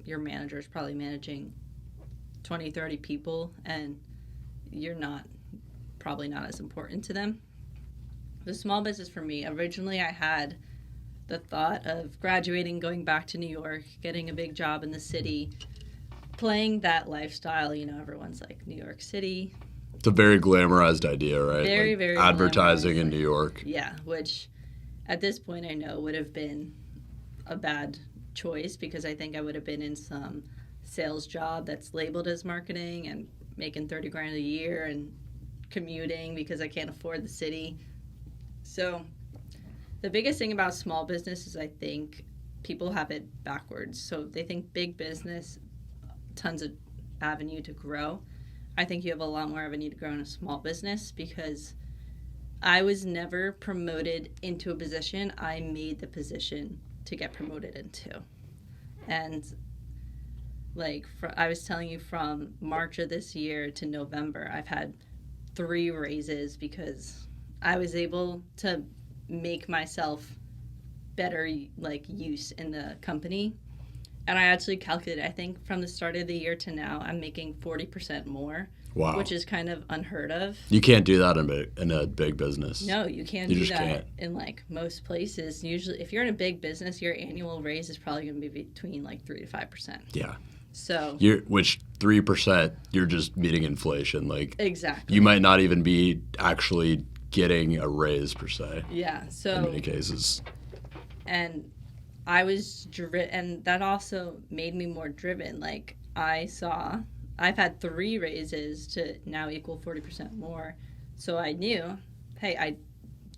your manager is probably managing 20, 30 people, and you're probably not as important to them. The small business for me, originally I had the thought of graduating, going back to New York, getting a big job in the city, playing that lifestyle. Everyone's like, New York City. It's a very glamorized idea, right? Very, like very advertising in New York. Yeah, which at this point I know would have been a bad choice because I think I would have been in some sales job that's labeled as marketing and making $30,000 a year and commuting because I can't afford the city. So the biggest thing about small business is I think people have it backwards. So they think big business, tons of avenue to grow. I think you have a lot more avenue to grow in a small business because I was never promoted into a position. I made the position to get promoted into. And I was telling you, from March of this year to November, I've had 3 raises because I was able to make myself better use in the company. And I actually calculated, I think from the start of the year to now, I'm making 40% more. Wow. Which is kind of unheard of. You can't do that in a big business. No, you can't do that in most places. Usually, if you're in a big business, your annual raise is probably going to be between 3 to 5%. Yeah. So which 3%, you're just meeting inflation. Exactly. You might not even be actually getting a raise per se. Yeah. So in many cases. And I was driven, and that also made me more driven. I've had 3 raises to now equal 40% more. So I knew, hey, I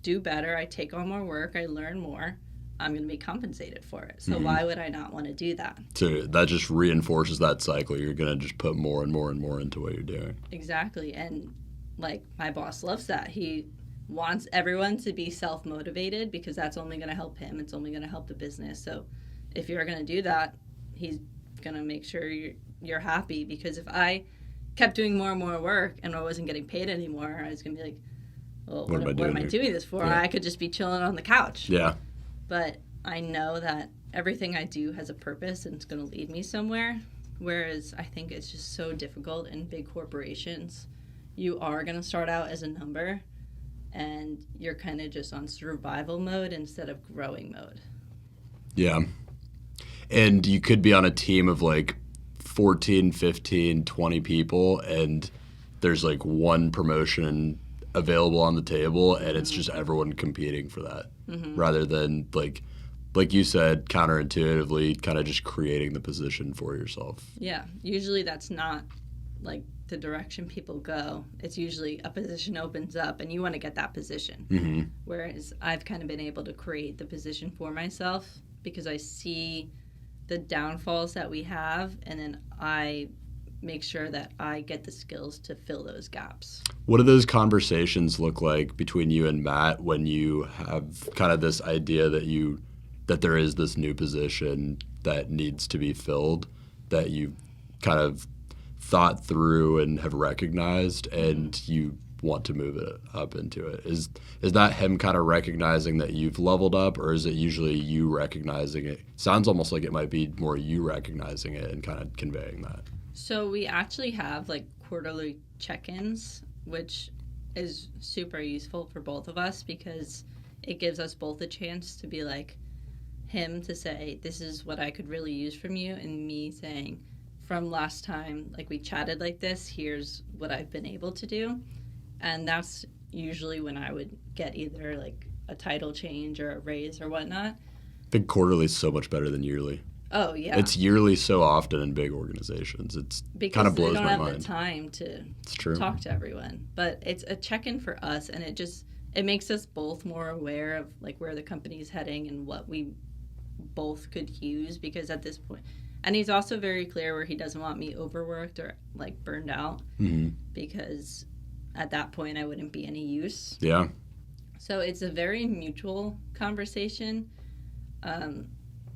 do better. I take on more work. I learn more. I'm going to be compensated for it. So why would I not want to do that? So that just reinforces that cycle. You're going to just put more and more and more into what you're doing. Exactly. And my boss loves that. He wants everyone to be self-motivated because that's only going to help him. It's only going to help the business. So if you're going to do that, he's going to make sure you're happy, because if I kept doing more and more work and I wasn't getting paid anymore, I was going to be like, well, what am I doing this for? Yeah. I could just be chilling on the couch. Yeah. But I know that everything I do has a purpose and it's going to lead me somewhere, whereas I think it's just so difficult in big corporations. You are going to start out as a number, and you're kind of just on survival mode instead of growing mode. Yeah. And you could be on a team of 14, 15, 20 people, and there's one promotion available on the table, and it's just everyone competing for that, rather than like you said, counterintuitively kind of just creating the position for yourself. Yeah, usually that's not the direction people go. It's usually a position opens up and you want to get that position. Whereas I've kind of been able to create the position for myself because I see the downfalls that we have, and then I make sure that I get the skills to fill those gaps. What do those conversations look like between you and Matt when you have kind of this idea that there is this new position that needs to be filled, that you kind of thought through and have recognized, and you want to move it up into it? Is that him kind of recognizing that you've leveled up, or is it usually you recognizing it? Sounds almost like it might be more you recognizing it and kind of conveying that. So we actually have like quarterly check-ins, which is super useful for both of us because it gives us both a chance to be like him to say, this is what I could really use from you, and me saying, from last time, like we chatted like this, here's what I've been able to do. And that's usually when I would get either like a title change or a raise or whatnot. I think quarterly is so much better than yearly. Oh, yeah. It's yearly so often in big organizations. It kind of blows my mind. Because they don't have the time to talk to everyone. But it's a check-in for us, and it makes us both more aware of like where the company is heading and what we both could use, because at this point, and he's also very clear where he doesn't want me overworked or like burned out, because at that point I wouldn't be any use. Yeah. So it's a very mutual conversation.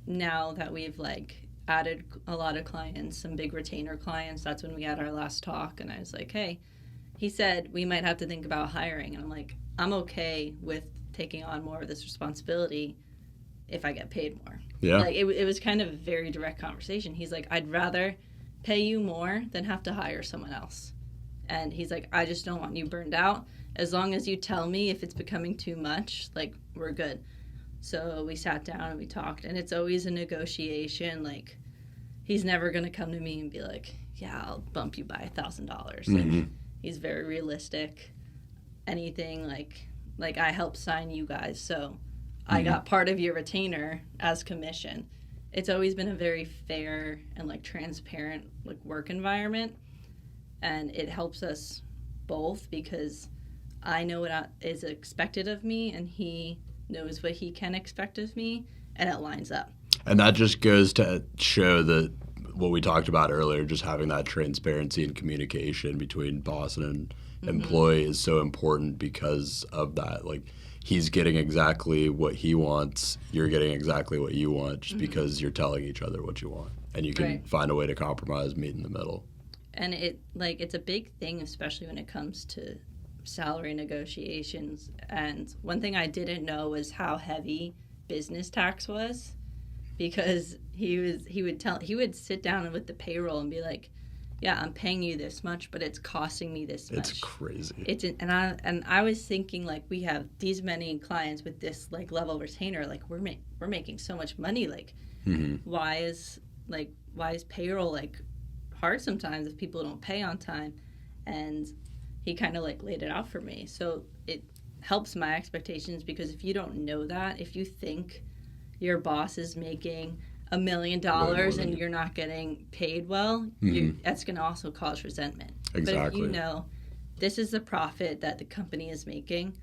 Now that we've like added a lot of clients, some big retainer clients, that's when we had our last talk, and I was like, hey, he said we might have to think about hiring, and I'm like, I'm okay with taking on more of this responsibility if I get paid more. Yeah. Like it was kind of a very direct conversation. He's like, I'd rather pay you more than have to hire someone else. And he's like, I just don't want you burned out. As long as you tell me if it's becoming too much, like, we're good. So we sat down and we talked, and it's always a negotiation. Like, he's never going to come to me and be like, yeah, I'll bump you by $1,000. Like, he's very realistic. Anything like I helped sign you guys, so I got part of your retainer as commission. It's always been a very fair and like transparent like work environment, and it helps us both because I know what is expected of me, and he knows what he can expect of me, and it lines up. And that just goes to show that what we talked about earlier, just having that transparency and communication between boss and employee is so important because of that. Like, he's getting exactly what he wants, you're getting exactly what you want, just because you're telling each other what you want, and you can find a way to compromise, meet in the middle. And it's a big thing, especially when it comes to salary negotiations. And one thing I didn't know was how heavy business tax was, because he would sit down with the payroll and be like, yeah, I'm paying you this much, but it's costing me this much. It's crazy. And I was thinking, like, we have these many clients with this like level of retainer, like we're making so much money, like why is payroll like hard sometimes if people don't pay on time? And he kind of like laid it out for me. So it helps my expectations, because if you don't know that, if you think your boss is making $1 million and you're not getting paid well, that's going to also cause resentment. Exactly. But if you know this is the profit that the company is making,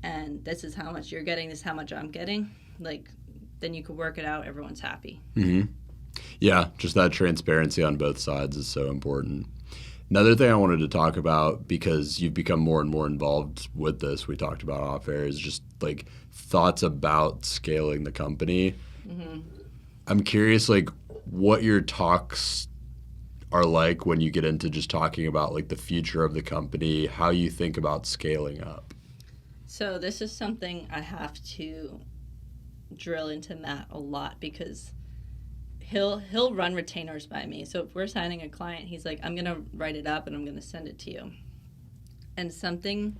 and this is how much you're getting, this is how much I'm getting, like, then you can work it out. Everyone's happy. Yeah, just that transparency on both sides is so important. Another thing I wanted to talk about, because you've become more and more involved with this, we talked about off air, is just like thoughts about scaling the company. I'm curious, like, what your talks are like when you get into just talking about like the future of the company, how you think about scaling up. So this is something I have to drill into Matt a lot, because he'll run retainers by me. So if we're signing a client, he's like, I'm gonna write it up and I'm gonna send it to you. And something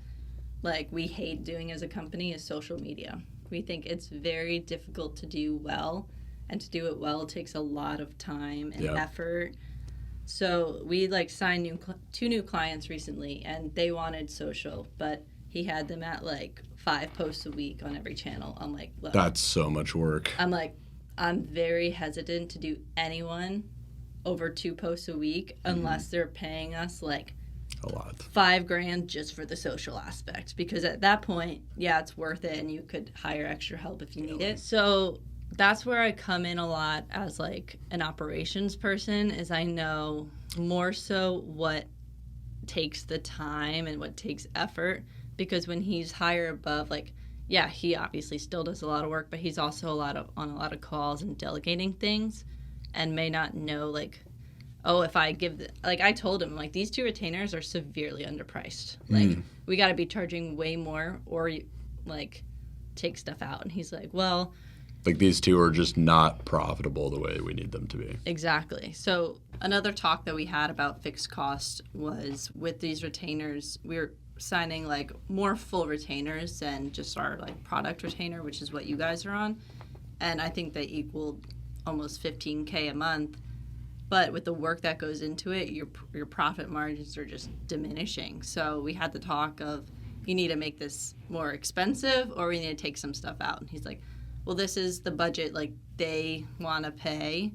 like we hate doing as a company is social media. We think it's very difficult to do well, and to do it well takes a lot of time and effort. So we like signed two new clients recently, and they wanted social, but he had them at like 5 posts a week on every channel. I'm like, look, that's so much work. I'm like, I'm very hesitant to do anyone over 2 posts a week unless they're paying us like a lot, $5,000 just for the social aspect, because at that point, yeah, it's worth it, and you could hire extra help if you need it. So that's where I come in a lot as like an operations person, is I know more so what takes the time and what takes effort, because when he's higher above, like, yeah, he obviously still does a lot of work, but he's also on a lot of calls and delegating things, and may not know, like, oh, if I give like, I told him, like, these 2 retainers are severely underpriced. Like, we got to be charging way more, or like take stuff out. And he's like, well, like, these 2 are just not profitable the way we need them to be. Exactly. So another talk that we had about fixed costs was, with these retainers, we're signing like more full retainers than just our like product retainer, which is what you guys are on. And I think they equaled almost $15K a month. But with the work that goes into it, your profit margins are just diminishing. So we had the talk of, you need to make this more expensive, or we need to take some stuff out. And he's like, well, this is the budget like they want to pay,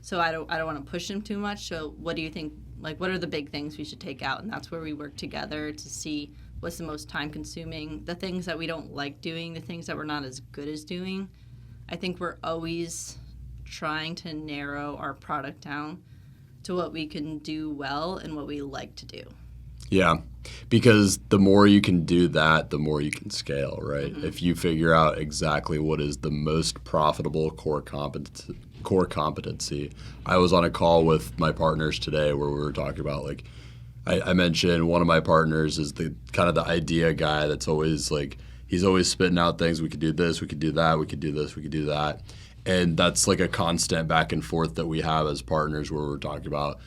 so I don't want to push them too much. So what do you think, like, what are the big things we should take out? And that's where we work together to see what's the most time consuming, the things that we don't like doing, the things that we're not as good as doing. I think we're always trying to narrow our product down to what we can do well and what we like to do. Yeah, because the more you can do that, the more you can scale, right? Mm-hmm. If you figure out exactly what is the most profitable core competency. I was on a call with my partners today where we were talking about, like, I mentioned one of my partners is the kind of the idea guy that's always like, he's always spitting out things. We could do this, we could do that, we could do this, we could do that. And that's like a constant back and forth that we have as partners, where we're talking about,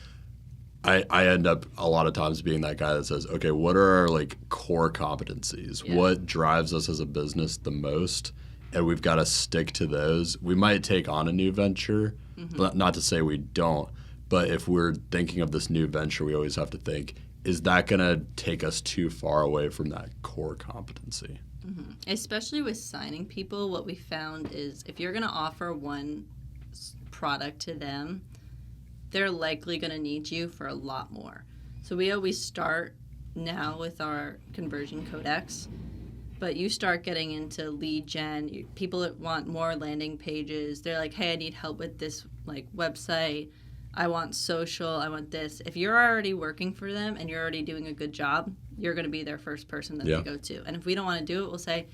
I end up a lot of times being that guy that says, okay, what are our like core competencies? Yeah. What drives us as a business the most? And we've got to stick to those. We might take on a new venture, not to say we don't, but if we're thinking of this new venture, we always have to think, is that going to take us too far away from that core competency? Mm-hmm. Especially with signing people, what we found is, if you're going to offer one product to them, they're likely going to need you for a lot more. So we always start now with our conversion codex, but you start getting into lead gen. People that want more landing pages, they're like, hey, I need help with this like website. I want social. I want this. If you're already working for them and you're already doing a good job, you're going to be their first person that they go to. And if we don't want to do it, we'll say,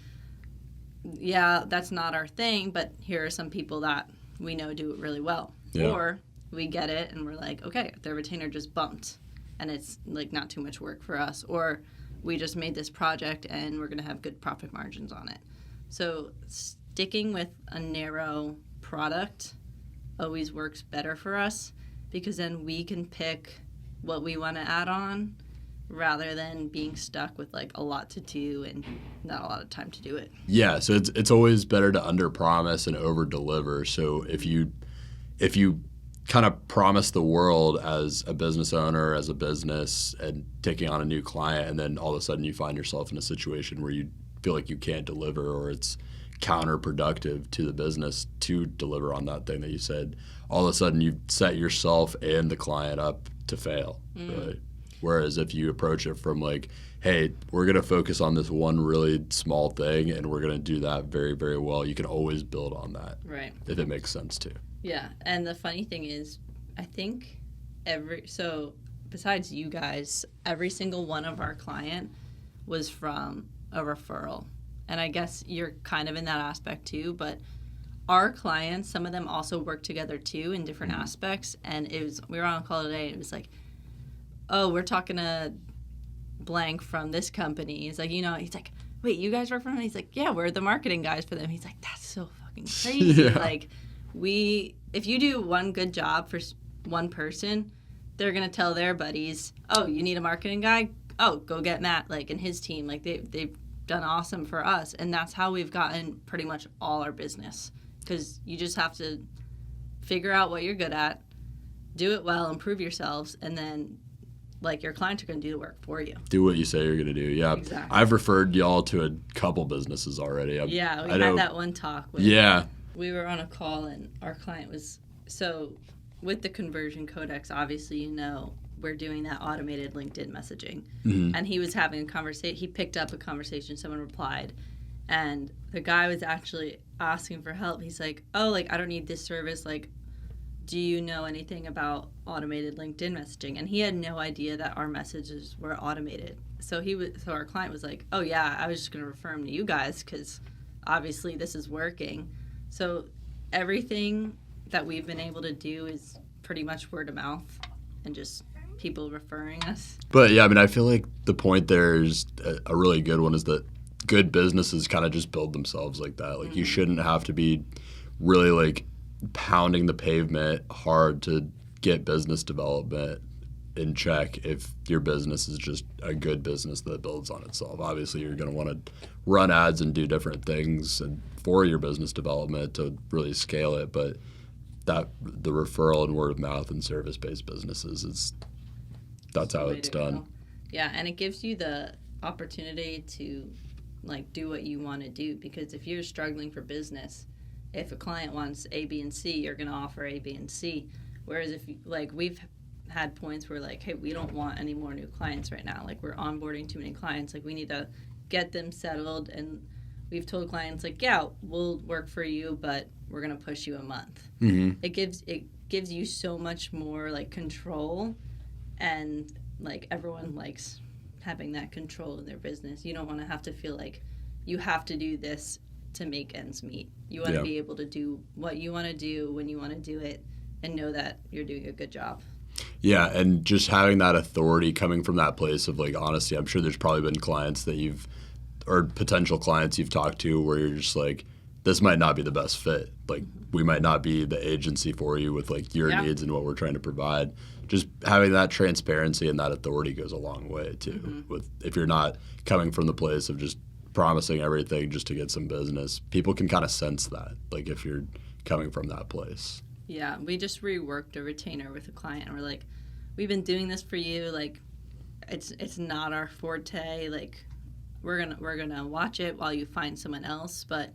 yeah, that's not our thing, but here are some people that we know do it really well. Yeah. Or we get it and we're like, okay, their retainer just bumped and it's like not too much work for us. Or we just made this project and we're going to have good profit margins on it. So sticking with a narrow product always works better for us, because then we can pick what we want to add on rather than being stuck with like a lot to do and not a lot of time to do it. Yeah, so it's always better to under-promise and over-deliver. So if you kind of promise the world as a business owner, as a business, and taking on a new client, and then all of a sudden you find yourself in a situation where you feel like you can't deliver, or it's counterproductive to the business to deliver on that thing that you said, all of a sudden you've set yourself and the client up to fail, right? Whereas if you approach it from like, hey, we're going to focus on this one really small thing and we're going to do that very, very well, you can always build on that. Right. If it makes sense too. Yeah. And the funny thing is, I think so besides you guys, every single one of our client was from a referral. And I guess you're kind of in that aspect too, but our clients, some of them also work together too in different aspects. And we were on a call today and it was like, oh, we're talking to blank from this company. He's like, he's like, wait, you guys work for him? He's like, yeah, we're the marketing guys for them. He's like, that's so fucking crazy. Yeah. Like, if you do one good job for one person, they're going to tell their buddies, oh, you need a marketing guy? Oh, go get Matt, like, and his team. Like, they've done awesome for us. And that's how we've gotten pretty much all our business. Because you just have to figure out what you're good at, do it well, improve yourselves, and then like your clients are going to do the work for you. Do what you say you're going to do. Yeah. Exactly. I've referred y'all to a couple businesses already. We had that one talk. We were on a call and our client was, so with the conversion codex, obviously, we're doing that automated LinkedIn messaging. Mm-hmm. And he was having a conversation. He picked up a conversation. Someone replied And the guy was actually asking for help. He's like, oh, like, I don't need this service. Like, do you know anything about automated LinkedIn messaging? And he had no idea that our messages were automated. So our client was like, oh yeah, I was just going to refer him to you guys because obviously this is working. So everything that we've been able to do is pretty much word of mouth and just people referring us. But yeah, I mean, I feel like the point there is a really good one is that good businesses kind of just build themselves like that. Like, you shouldn't have to be really like pounding the pavement hard to get business development in check if your business is just a good business that builds on itself. Obviously, you're going to want to run ads and do different things and for your business development to really scale it, but that the referral and word of mouth and service-based businesses that's how it's done. Yeah, and it gives you the opportunity to like do what you want to do, because if you're struggling for business, if a client wants A, B, and C, you're going to offer A, B, and C. Whereas if like we've had points where like, hey, we don't want any more new clients right now. Like, we're onboarding too many clients. Like, we need to get them settled. And we've told clients like, yeah, we'll work for you, but we're going to push you a month. Mm-hmm. It gives you so much more like control, and like everyone likes having that control in their business. You don't want to have to feel like you have to do this to make ends meet. You want to be able to do what you want to do when you want to do it and know that you're doing a good job. Yeah, and just having that authority coming from that place of like honesty. I'm sure there's probably been clients that or potential clients you've talked to where you're just like, this might not be the best fit. Like, we might not be the agency for you with like your needs and what we're trying to provide. Just having that transparency and that authority goes a long way too. With if you're not coming from the place of just promising everything just to get some business, people can kind of sense that. Like, if you're coming from that place. Yeah, we just reworked a retainer with a client, and we're like, we've been doing this for you. Like, it's not our forte. Like, we're gonna watch it while you find someone else, but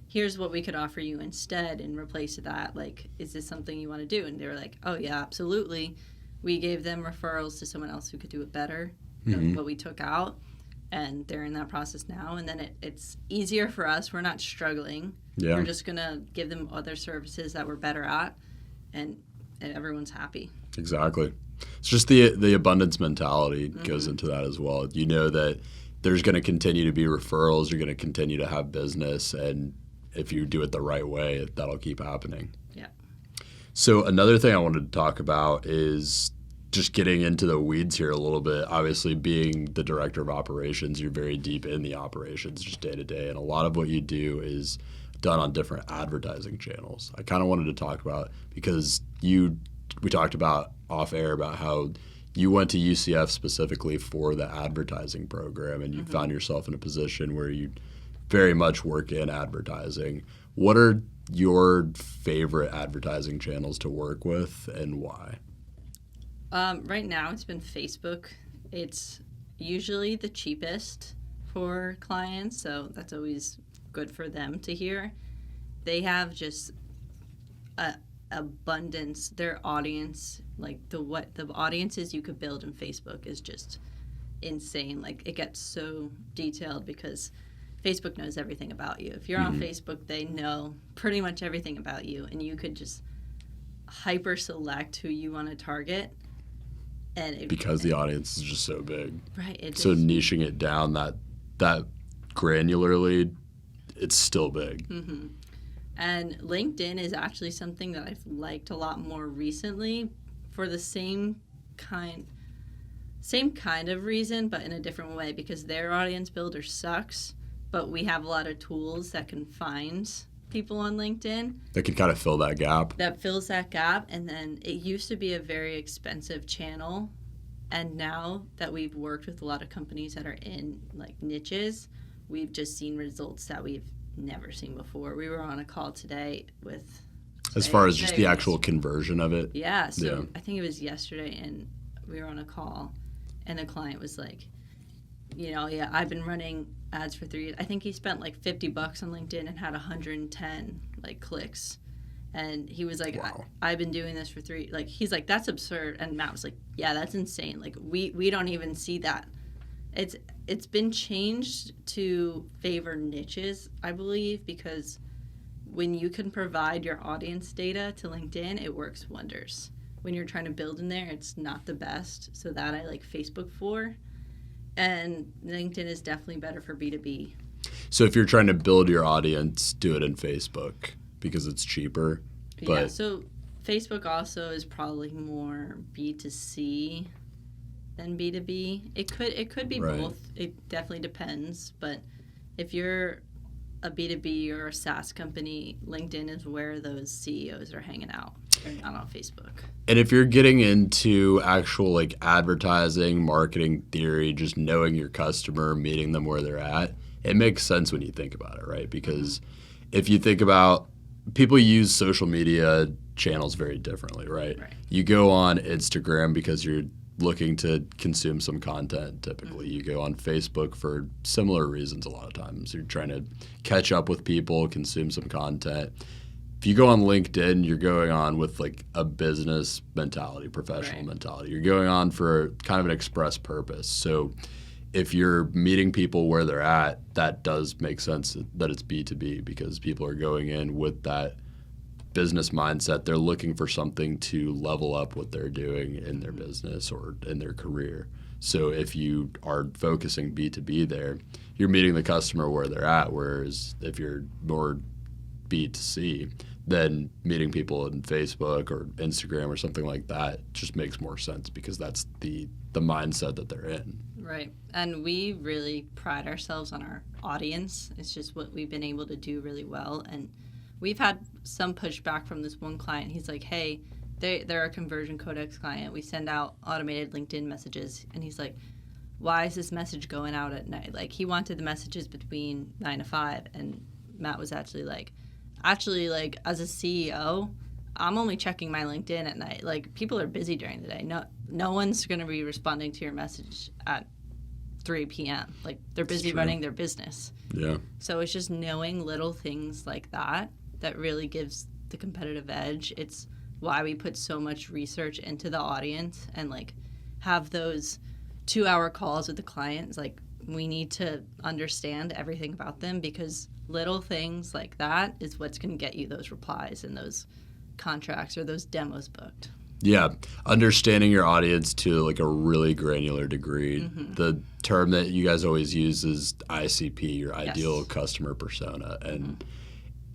here's what we could offer you instead in replace of that. Like, is this something you want to do? And they were like, oh yeah, absolutely. We gave them referrals to someone else who could do it better than what we took out, and they're in that process now. And then it's easier for us. We're not struggling. Yeah. We're just gonna give them other services that we're better at, and everyone's happy. Exactly. It's just the abundance mentality goes into that as well. You know that there's going to continue to be referrals. You're going to continue to have business, and if you do it the right way, that'll keep happening. Yeah. So another thing I wanted to talk about is just getting into the weeds here a little bit. Obviously, being the director of operations, you're very deep in the operations just day to day, and a lot of what you do is done on different advertising channels. I kind of wanted to talk about, because we talked about off air about how you went to UCF specifically for the advertising program, and you found yourself in a position where you very much work in advertising. What are your favorite advertising channels to work with, and why? Right now, it's been Facebook. It's usually the cheapest for clients, so that's always good for them to hear. They have just abundance. Their audience, like the audiences you could build in Facebook is just insane. Like, it gets so detailed because Facebook knows everything about you. If you're on Facebook, they know pretty much everything about you, and you could just hyper select who you want to target. Because the audience is just so big. Right. So niching it down that granularly, it's still big. Mm-hmm. And LinkedIn is actually something that I've liked a lot more recently for the same kind of reason, but in a different way, because their audience builder sucks, but we have a lot of tools that can find people on LinkedIn. That can kind of fill that gap. That fills that gap, and then it used to be a very expensive channel, and now that we've worked with a lot of companies that are in like niches, we've just seen results that we've never seen before. We were on a call today with... As far as just the actual conversion of it? Yeah, so I think it was yesterday, and we were on a call, and the client was like, I've been running ads for 3 years. I think he spent like $50 on LinkedIn and had 110 like clicks. And he was like, wow. I've been doing this for 3... Like, he's like, that's absurd. And Matt was like, yeah, that's insane. Like, we don't even see that. it's been changed to favor niches, I believe, because when you can provide your audience data to LinkedIn, it works wonders. When you're trying to build in there, it's not the best. So that I like Facebook for. And LinkedIn is definitely better for B2B. So if you're trying to build your audience, do it in Facebook because it's cheaper. Yeah, so Facebook also is probably more B2C than B2B. It could be right. both. It definitely depends. But if you're a B2B or a SaaS company, LinkedIn is where those CEOs are hanging out. They're not on Facebook. And if you're getting into actual like advertising, marketing theory, just knowing your customer, meeting them where they're at, it makes sense when you think about it, right? Because if you think about people use social media channels very differently, right? You go on Instagram because you're looking to consume some content typically. You go on Facebook for similar reasons a lot of times. You're trying to catch up with people, consume some content. If you go on LinkedIn, you're going on with like a business mentality, professional mentality. You're going on for kind of an express purpose. So if you're meeting people where they're at, that does make sense that it's B2B because people are going in with that business mindset. They're looking for something to level up what they're doing in their business or in their career. So if you are focusing B2B there, you're meeting the customer where they're at, whereas if you're more B2C, then meeting people in Facebook or Instagram or something like that just makes more sense because that's the mindset that they're in. Right. And we really pride ourselves on our audience. It's just what we've been able to do really well. And we've had some pushback from this one client. He's like, hey, they're a Conversion Codex client. We send out automated LinkedIn messages. And he's like, why is this message going out at night? Like, he wanted the messages between 9 to 5. And Matt was actually like, as a CEO, I'm only checking my LinkedIn at night. Like, people are busy during the day. No one's going to be responding to your message at 3 p.m. Like, they're busy running their business. Yeah. So it's just knowing little things like that really gives the competitive edge. It's why we put so much research into the audience and, like, have those 2-hour calls with the clients. Like, we need to understand everything about them because little things like that is what's going to get you those replies and those contracts or those demos booked. Yeah, understanding your audience to like a really granular degree. The term that you guys always use is ICP, your ideal customer persona, and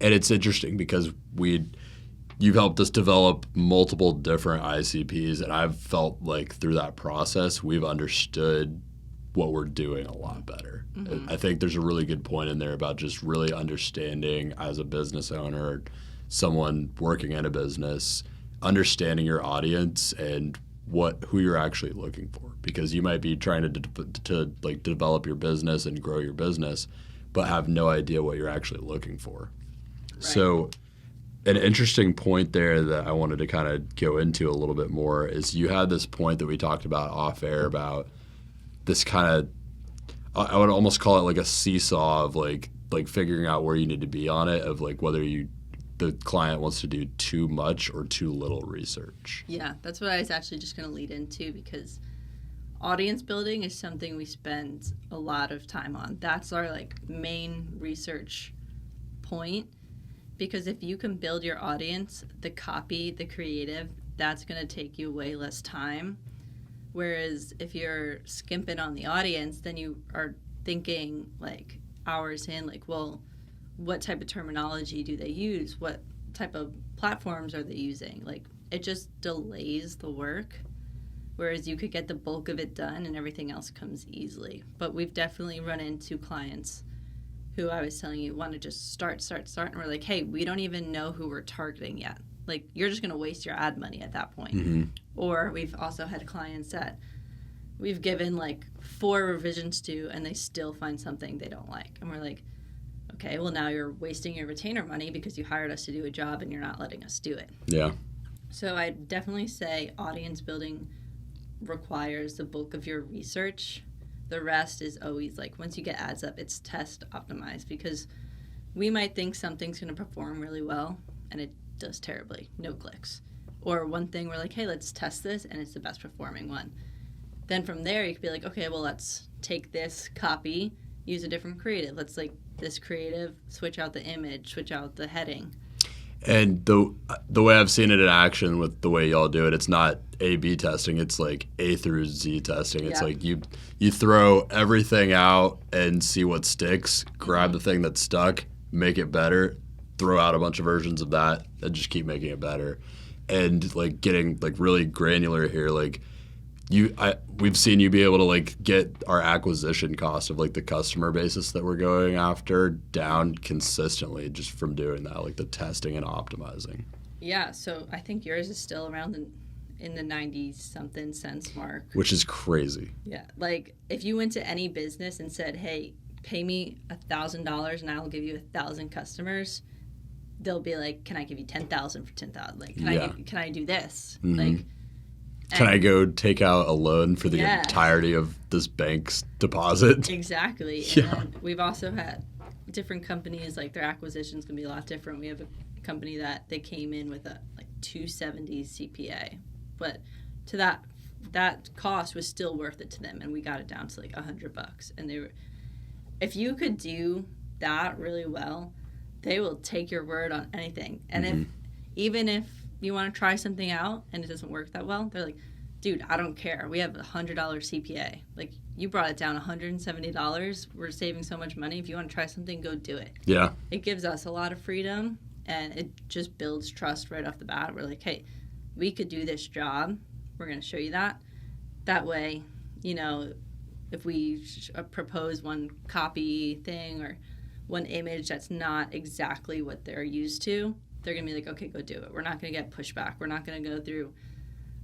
it's interesting because you've helped us develop multiple different ICPs, and I've felt like through that process we've understood what we're doing a lot better. I think there's a really good point in there about just really understanding as a business owner, someone working in a business, understanding your audience and who you're actually looking for, because you might be trying to like develop your business and grow your business, but have no idea what you're actually looking for. Right. So an interesting point there that I wanted to kind of go into a little bit more is you had this point that we talked about off air about this kind of, I would almost call it like a seesaw of like figuring out where you need to be on it, of like whether the client wants to do too much or too little research. Yeah, that's what I was actually just going to lead into, because audience building is something we spend a lot of time on. That's our like main research point, because if you can build your audience, the copy, the creative, that's going to take you way less time. Whereas if you're skimping on the audience, then you are thinking like hours in, like, well, what type of terminology do they use? What type of platforms are they using? Like, it just delays the work, whereas you could get the bulk of it done and everything else comes easily. But we've definitely run into clients who I was telling you want to just start, and we're like, hey, we don't even know who we're targeting yet. Like, you're just going to waste your ad money at that point. Or we've also had clients that we've given like 4 revisions to, and they still find something they don't like. And we're like, okay, well, now you're wasting your retainer money because you hired us to do a job and you're not letting us do it. Yeah. So I definitely say audience building requires the bulk of your research. The rest is always like, once you get ads up, it's test optimized, because we might think something's going to perform really well and it does terribly, no clicks. Or one thing we're like, hey, let's test this, and it's the best performing one. Then from there you could be like, okay, well, let's take this copy, use a different creative. Let's like this creative, switch out the image, switch out the heading. And the way I've seen it in action with the way y'all do it, it's not A/B testing. It's like A through Z testing. It's like you throw everything out and see what sticks, grab the thing that's stuck, make it better, throw out a bunch of versions of that, and just keep making it better. And like getting like really granular here, like we've seen you be able to like get our acquisition cost of like the customer basis that we're going after down consistently just from doing that, like the testing and optimizing. Yeah, so I think yours is still around in the 90-something cents mark. Which is crazy. Yeah, like if you went to any business and said, hey, pay me $1,000 and I'll give you 1,000 customers, they'll be like, can I give you 10,000 for 10,000? Like, can I do this? Mm-hmm. Like, can I go take out a loan for the entirety of this bank's deposit? Exactly. Yeah. And we've also had different companies, like their acquisitions can be a lot different. We have a company that they came in with a like 270 CPA, but to that cost was still worth it to them, and we got it down to like $100. And if you could do that really well, they will take your word on anything. And even if you want to try something out and it doesn't work that well, they're like, dude, I don't care. We have a $100 CPA. Like, you brought it down $170. We're saving so much money. If you want to try something, go do it. Yeah. It gives us a lot of freedom, and it just builds trust right off the bat. We're like, hey, we could do this job. We're going to show you that. That way, you know, if we propose one copy thing or one image that's not exactly what they're used to, they're going to be like, okay, go do it. We're not going to get pushback. We're not going to go through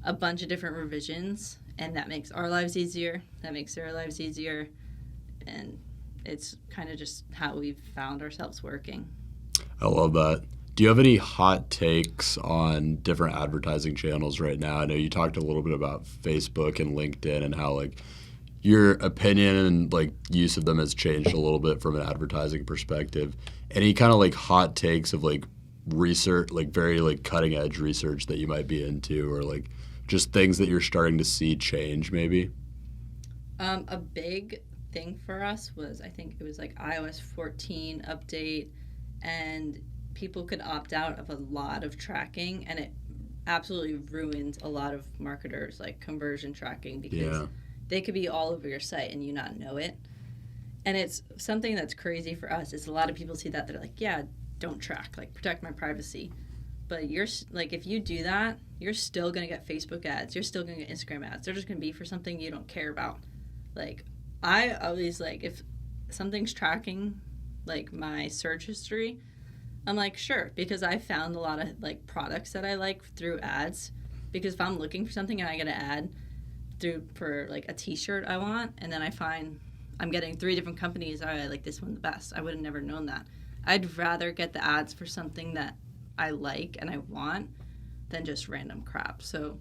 a bunch of different revisions, and that makes our lives easier. That makes their lives easier, and it's kind of just how we've found ourselves working. I love that. Do you have any hot takes on different advertising channels right now? I know you talked a little bit about Facebook and LinkedIn and how like your opinion and like use of them has changed a little bit from an advertising perspective. Any kind of like hot takes of like research, like very like cutting edge research that you might be into, or like just things that you're starting to see change maybe? A big thing for us was, I think it was like iOS 14 update, and people could opt out of a lot of tracking, and it absolutely ruined a lot of marketers like conversion tracking, because they could be all over your site and you not know it. And it's something that's crazy for us is a lot of people see that, they're like, yeah, don't track, like protect my privacy. But you're like, if you do that, you're still going to get Facebook ads. You're still going to get Instagram ads. They're just going to be for something you don't care about. Like, I always like, if something's tracking like my search history, I'm like, sure, because I found a lot of like products that I like through ads. Because if I'm looking for something and I get an ad for like a t-shirt I want, and then I find I'm getting 3 different companies, I like this one the best. I would have never known that. I'd rather get the ads for something that I like and I want than just random crap. So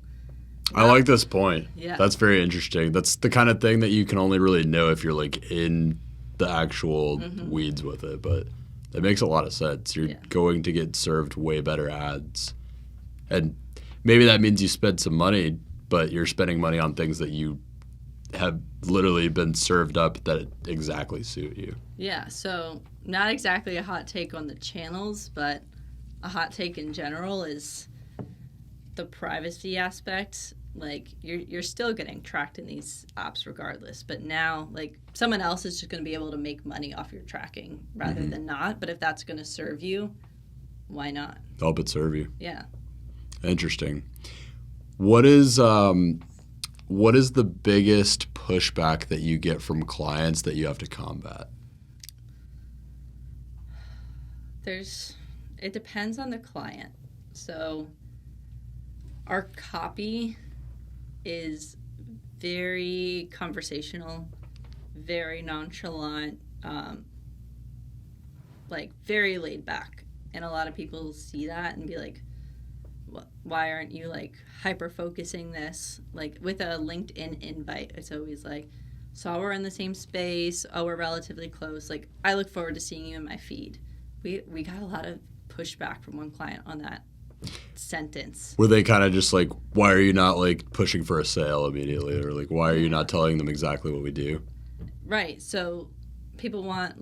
I like this point. Yeah. That's very interesting. That's the kind of thing that you can only really know if you're like in the actual weeds with it, but it makes a lot of sense. You're going to get served way better ads. And maybe that means you spend some money, but you're spending money on things that you have literally been served up that exactly suit you. Yeah, so not exactly a hot take on the channels, but a hot take in general is the privacy aspect. Like, you're still getting tracked in these apps regardless, but now like someone else is just going to be able to make money off your tracking rather than not. But if that's going to serve you, why not? Help it serve you. Yeah. Interesting. What is the biggest pushback that you get from clients that you have to combat? It depends on the client. So our copy is very conversational, very nonchalant, like very laid back. And a lot of people see that and be like, why aren't you like hyper focusing this? Like with a LinkedIn invite, it's always like, saw we're in the same space, oh, we're relatively close, like I look forward to seeing you in my feed. We got a lot of pushback from one client on that sentence. Were they kind of just like, why are you not like pushing for a sale immediately, or like why are you not telling them exactly what we do? Right. So people want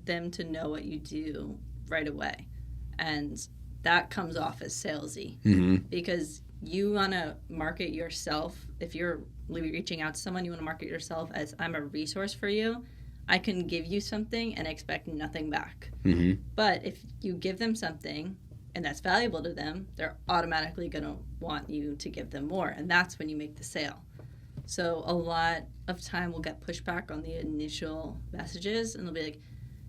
them to know what you do right away. And that comes off as salesy because you want to market yourself. If you're reaching out to someone, you want to market yourself as, I'm a resource for you. I can give you something and expect nothing back. But if you give them something and that's valuable to them, they're automatically going to want you to give them more. And that's when you make the sale. So a lot of time we'll get pushback on the initial messages, and they'll be like,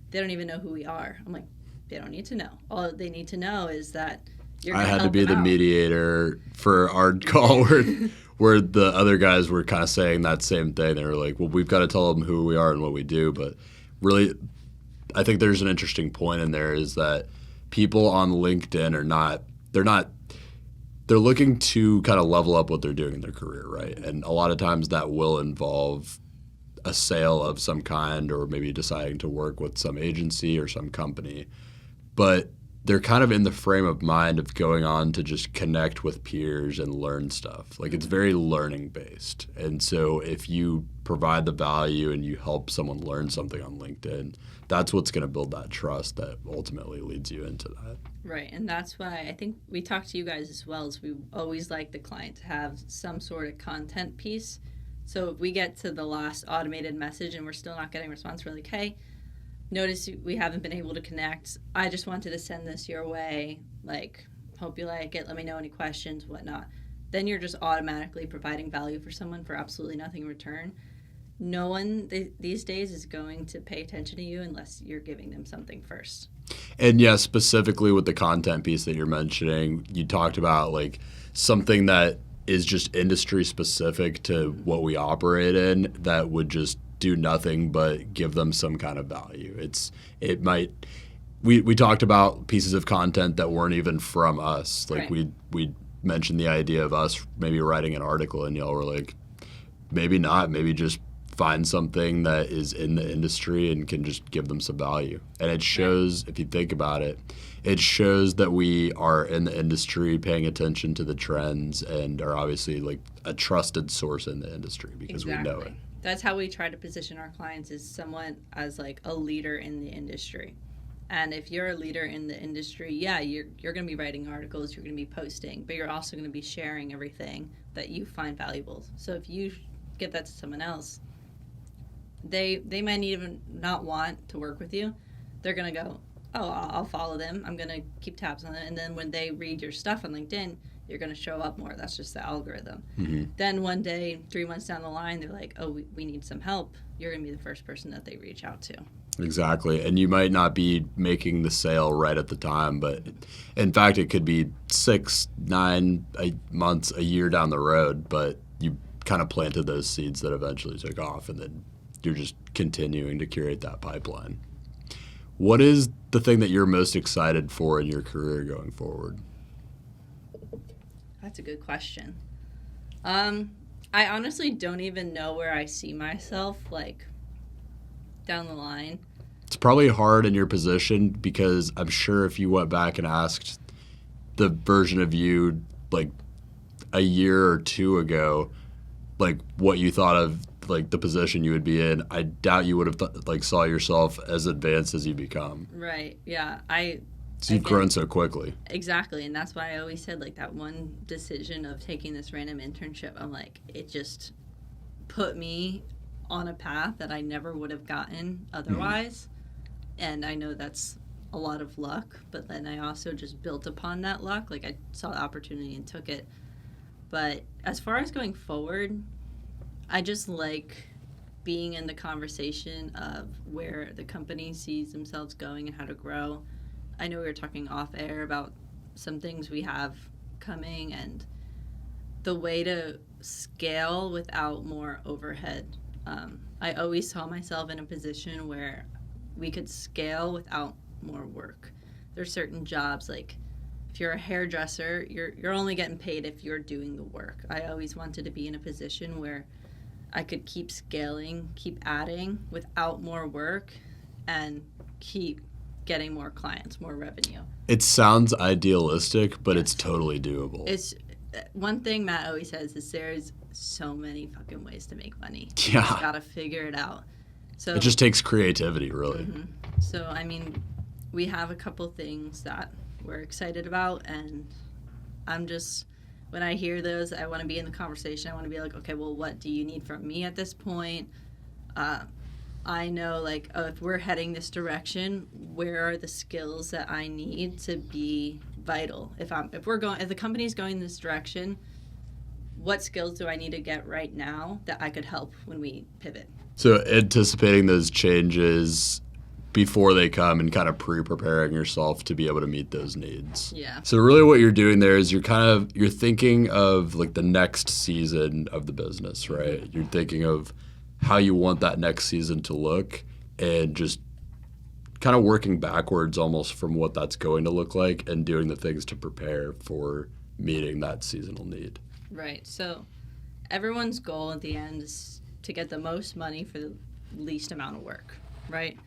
they don't even know who we are. I'm like, they don't need to know. All they need to know is that you're going to help them out. I had to be the mediator for our call where the other guys were kind of saying that same thing. They were like, well, we've got to tell them who we are and what we do. But really, I think there's an interesting point in there is that people on LinkedIn they're looking to kind of level up what they're doing in their career, right? And a lot of times that will involve a sale of some kind or maybe deciding to work with some agency or some company. But they're kind of in the frame of mind of going on to just connect with peers and learn stuff. Like, it's very learning based. And so if you provide the value and you help someone learn something on LinkedIn, that's what's going to build that trust that ultimately leads you into that. Right. And that's why I think we talk to you guys as well, as we always like the client to have some sort of content piece. So if we get to the last automated message and we're still not getting a response, we're like, hey, notice we haven't been able to connect. I just wanted to send this your way. Like, hope you like it. Let me know any questions, whatnot. Then you're just automatically providing value for someone for absolutely nothing in return. No one these days is going to pay attention to you unless you're giving them something first. And yeah, specifically with the content piece that you're mentioning, you talked about like something that is just industry specific to what we operate in that would just do nothing but give them some kind of value. We talked about pieces of content that weren't even from us. Like right. we mentioned the idea of us maybe writing an article and y'all were like, maybe not, maybe just find something that is in the industry and can just give them some value. And it shows, if you think about it, it shows that we are in the industry paying attention to the trends and are obviously like a trusted source in the industry because we know it. That's how we try to position our clients, is someone as like a leader in the industry. And if you're a leader in the industry, yeah, you're going to be writing articles, you're going to be posting, but you're also going to be sharing everything that you find valuable. So if you give that to someone else, they might even not want to work with you. They're going to go, oh, I'll follow them. I'm going to keep tabs on it. And then when they read your stuff on LinkedIn, you're going to show up more. That's just the algorithm. Mm-hmm. Then one day, 3 months down the line, they're like, oh, we need some help. You're going to be the first person that they reach out to. Exactly. And you might not be making the sale right at the time, but in fact, it could be 6, 9 months, a year down the road, but you kind of planted those seeds that eventually took off, and then you're just continuing to curate that pipeline. What is the thing that you're most excited for in your career going forward? That's a good question. I honestly don't even know where I see myself, like, down the line. It's probably hard in your position because I'm sure if you went back and asked the version of you, like, a year or two ago, like, what you thought of, like, the position you would be in, I doubt you would have, saw yourself as advanced as you become. Right, yeah. So you've grown so quickly. Exactly, and that's why I always said, like, that one decision of taking this random internship, I'm like, it just put me on a path that I never would have gotten otherwise. Mm-hmm. And I know that's a lot of luck, but then I also just built upon that luck. Like, I saw the opportunity and took it. But as far as going forward, I just like being in the conversation of where the company sees themselves going and how to grow. I know we were talking off air about some things we have coming and the way to scale without more overhead. I always saw myself in a position where we could scale without more work. There's certain jobs, like if you're a hairdresser, you're only getting paid if you're doing the work. I always wanted to be in a position where I could keep scaling, keep adding without more work, and keep getting more clients, more revenue. It sounds idealistic, but it's totally doable. It's one thing Matt always says is so many fucking ways to make money. Yeah. You just gotta figure it out. So it just takes creativity, really. Mm-hmm. So, I mean, we have a couple things that we're excited about, and I'm just, when I hear those, I want to be in the conversation. I want to be like, okay, well, what do you need from me at this point? I know, like, oh, if we're heading this direction, where are the skills that I need to be vital? If the company's going this direction, what skills do I need to get right now that I could help when we pivot? So anticipating those changes before they come and kind of pre-preparing yourself to be able to meet those needs. Yeah. So really what you're doing there is you're thinking of like the next season of the business, right? Mm-hmm. You're thinking of how you want that next season to look and just kind of working backwards almost from what that's going to look like and doing the things to prepare for meeting that seasonal need. Right. So everyone's goal at the end is to get the most money for the least amount of work, right?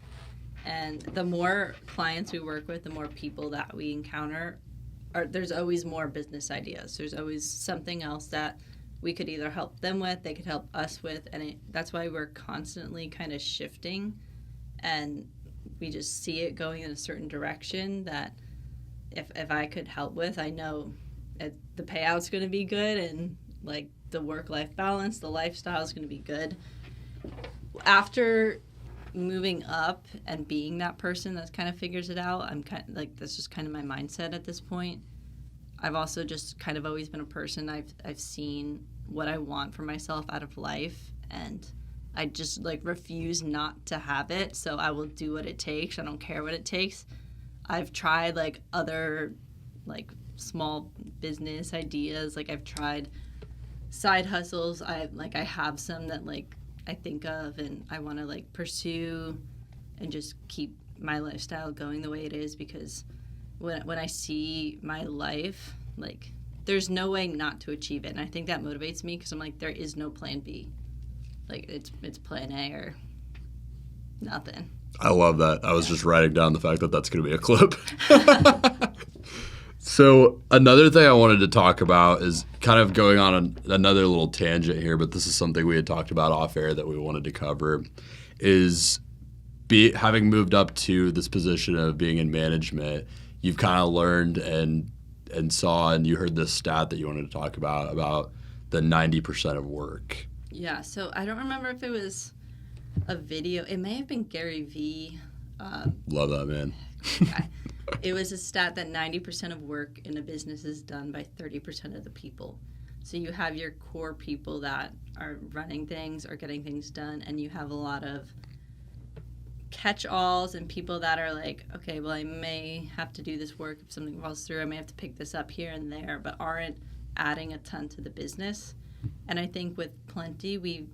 And the more clients we work with, the more people that we encounter, there's always more business ideas. There's always something else that we could either help them with, they could help us with, and that's why we're constantly kind of shifting, and we just see it going in a certain direction that if I could help with, I know the payout's going to be good, and like the work-life balance, the lifestyle is going to be good. After moving up and being that person that kind of figures it out, I'm kind of like, that's just kind of my mindset at this point. I've also just kind of always been a person, I've seen what I want for myself out of life, and I just like refuse not to have it, so I will do what it takes. I don't care what it takes. I've tried like other like small business ideas, like I've tried side hustles. I have some that like I think of and I want to like pursue and just keep my lifestyle going the way it is, because when I see my life, like there's no way not to achieve it, and I think that motivates me, because I'm like, there is no plan B. Like it's plan A or nothing. I love that. I was just writing down the fact that that's going to be a clip. So another thing I wanted to talk about is kind of going on another little tangent here, but this is something we had talked about off air that we wanted to cover, is having moved up to this position of being in management, you've kind of learned and saw, and you heard this stat that you wanted to talk about the 90% of work. Yeah, so I don't remember if it was a video. It may have been Gary Vee. Love that, man. It was a stat that 90% of work in a business is done by 30% of the people. So you have your core people that are running things or getting things done, and you have a lot of catch-alls and people that are like, okay, well, I may have to do this work if something falls through. I may have to pick this up here and there, but aren't adding a ton to the business. And I think with Plente, we've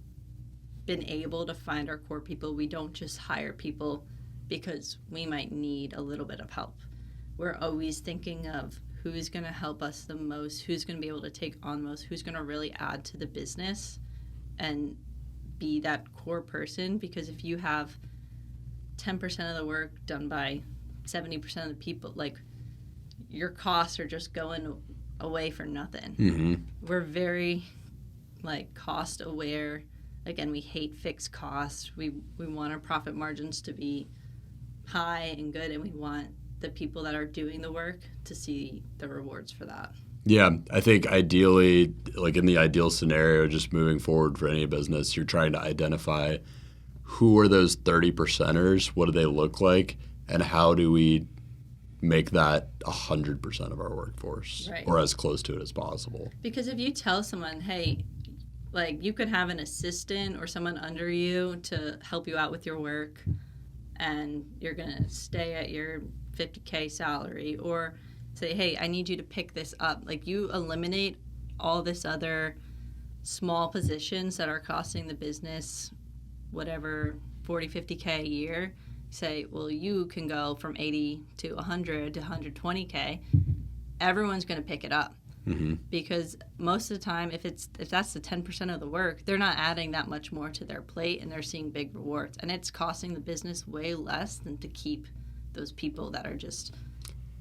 been able to find our core people. We don't just hire people because we might need a little bit of help. We're always thinking of who's going to help us the most, who's going to be able to take on most, who's going to really add to the business and be that core person. Because if you have 10% of the work done by 70% of the people, like, your costs are just going away for nothing. Mm-hmm. We're very like cost aware. Again, we hate fixed costs. We want our profit margins to be high and good, and we want the people that are doing the work to see the rewards for that. Yeah, I think ideally, like in the ideal scenario, just moving forward for any business, you're trying to identify who are those 30%ers, what do they look like, and how do we make that 100% of our workforce, right, or as close to it as possible. Because if you tell someone, hey, like, you could have an assistant or someone under you to help you out with your work, and you're going to stay at your $50K salary, or say, hey, I need you to pick this up. Like, you eliminate all this other small positions that are costing the business whatever, 40, 50K a year. Say, well, you can go from 80 to 100 to 120K. Everyone's going to pick it up. Mm-hmm. Because most of the time, if that's the 10% of the work, they're not adding that much more to their plate, and they're seeing big rewards. And it's costing the business way less than to keep those people that are just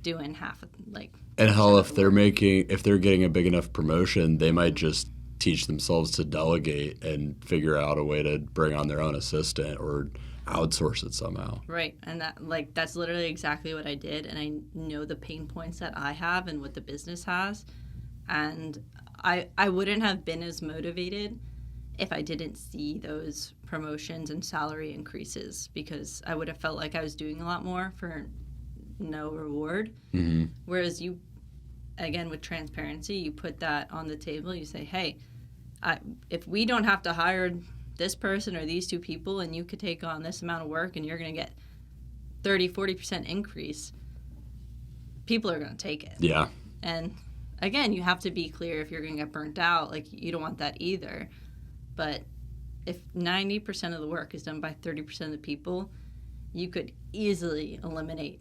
doing half of, like. And hell, if they're getting a big enough promotion, they might just teach themselves to delegate and figure out a way to bring on their own assistant or outsource it somehow. Right. And that's literally exactly what I did. And I know the pain points that I have and what the business has. And I wouldn't have been as motivated if I didn't see those promotions and salary increases, because I would have felt like I was doing a lot more for no reward. Mm-hmm. Whereas you, again, with transparency, you put that on the table. You say, hey, if we don't have to hire this person or these two people, and you could take on this amount of work and you're going to get 30-40% increase, people are going to take it. Yeah. And again, you have to be clear if you're going to get burnt out. Like, you don't want that either. But if 90% of the work is done by 30% of the people, you could easily eliminate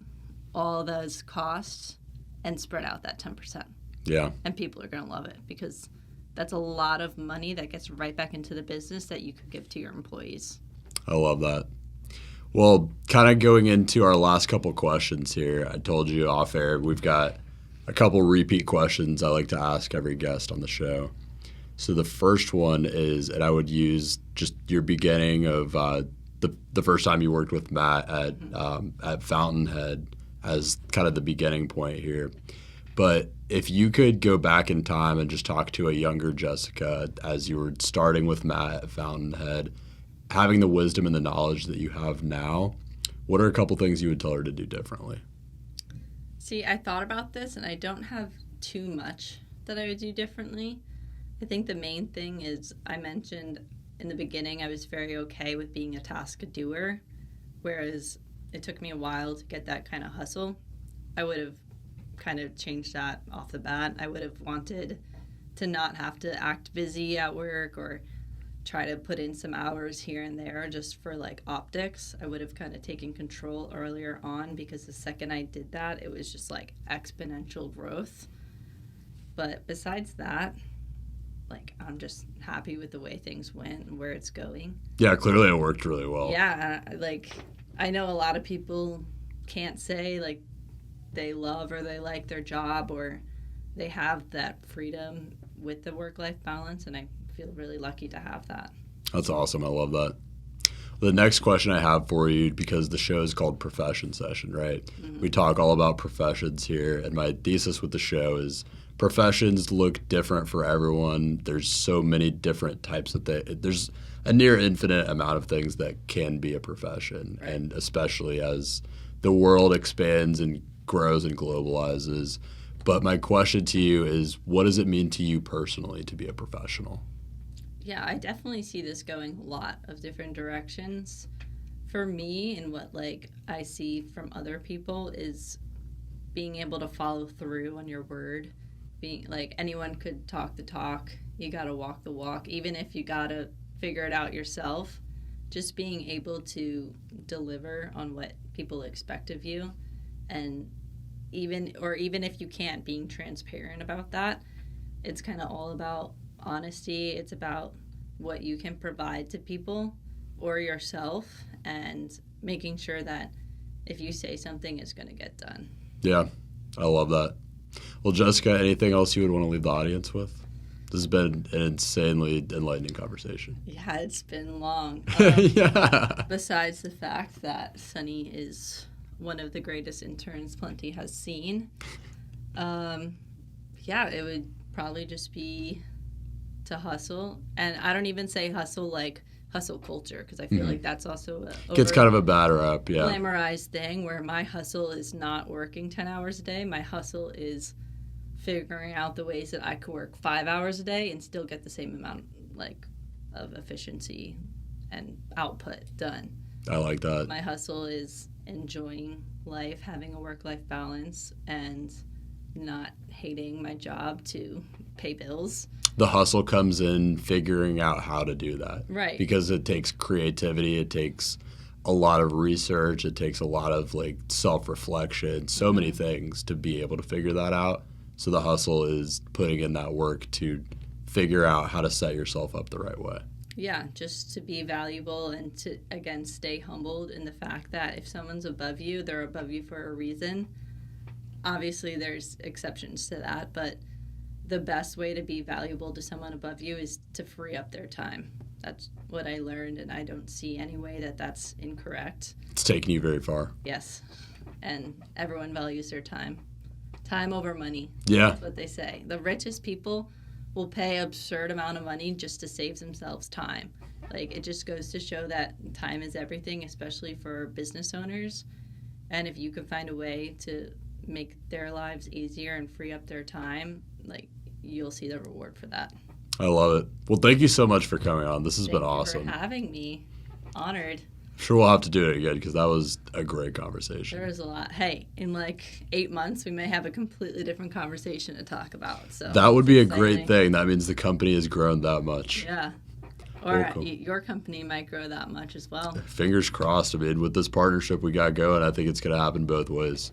all those costs and spread out that 10%. Yeah. And people are going to love it, because that's a lot of money that gets right back into the business that you could give to your employees. I love that. Well, kind of going into our last couple questions here, I told you off air, we've got a couple repeat questions I like to ask every guest on the show. So the first one is, and I would use just your beginning of the first time you worked with Matt at Fountainhead as kind of the beginning point here. But if you could go back in time and just talk to a younger Jessica as you were starting with Matt at Fountainhead, having the wisdom and the knowledge that you have now, what are a couple things you would tell her to do differently? See, I thought about this, and I don't have too much that I would do differently. I think the main thing is, I mentioned in the beginning, I was very okay with being a task doer, whereas it took me a while to get that kind of hustle. I would have kind of changed that off the bat. I would have wanted to not have to act busy at work or try to put in some hours here and there just for like optics. I would have kind of taken control earlier on, because the second I did that, it was just like exponential growth. But besides that, like, I'm just happy with the way things went and where it's going. Yeah, clearly it worked really well. Yeah, like, I know a lot of people can't say like they love or they like their job or they have that freedom with the work-life balance, and I feel really lucky to have that. That's awesome. I love that. The next question I have for you, because the show is called Profession Session, right? Mm-hmm. We talk all about professions here, and my thesis with the show is professions look different for everyone. There's so many different types of things. There's a near infinite amount of things that can be a profession, right. And especially as the world expands and grows and globalizes. But my question to you is, what does it mean to you personally to be a professional? Yeah, I definitely see this going a lot of different directions. For me, and what like I see from other people, is being able to follow through on your word. Being like, anyone could talk the talk, you got to walk the walk, even if you got to figure it out yourself. Just being able to deliver on what people expect of you, and even if you can't, being transparent about that. It's kind of all about honesty. It's about what you can provide to people or yourself, and making sure that if you say something, it's going to get done. Yeah, I love that. Well, Jessica, anything else you would want to leave the audience with? This has been an insanely enlightening conversation. Yeah, it's been long. Yeah. Besides the fact that Sunny is one of the greatest interns Plente has seen, yeah, it would probably just be to hustle. And I don't even say hustle like hustle culture, because I feel like that's also gets kind of a bad rap, yeah. Glamorized thing, where my hustle is not working 10 hours a day. My hustle is figuring out the ways that I could work 5 hours a day and still get the same amount like of efficiency and output done. I like that. My hustle is enjoying life, having a work-life balance, and not hating my job to pay bills. The hustle comes in figuring out how to do that. Right. Because it takes creativity, it takes a lot of research, it takes a lot of like self-reflection, so many things to be able to figure that out. So the hustle is putting in that work to figure out how to set yourself up the right way. Yeah, just to be valuable and to, again, stay humbled in the fact that if someone's above you, they're above you for a reason. Obviously, there's exceptions to that, but the best way to be valuable to someone above you is to free up their time. That's what I learned, and I don't see any way that that's incorrect. It's taken you very far. Yes, and everyone values their time. Time over money. Yeah. That's what they say. The richest people will pay absurd amount of money just to save themselves time. Like, it just goes to show that time is everything, especially for business owners. And if you can find a way to make their lives easier and free up their time, like, you'll see the reward for that. I love it. Well, thank you so much for coming on. This has been awesome. Thank you for having me. Honored. Sure, we'll have to do it again because that was a great conversation. There was a lot. Hey, in like 8 months, we may have a completely different conversation to talk about. So that would be a great thing. That means the company has grown that much. Yeah. Or your company might grow that much as well. Fingers crossed. I mean, with this partnership we got going, I think it's going to happen both ways.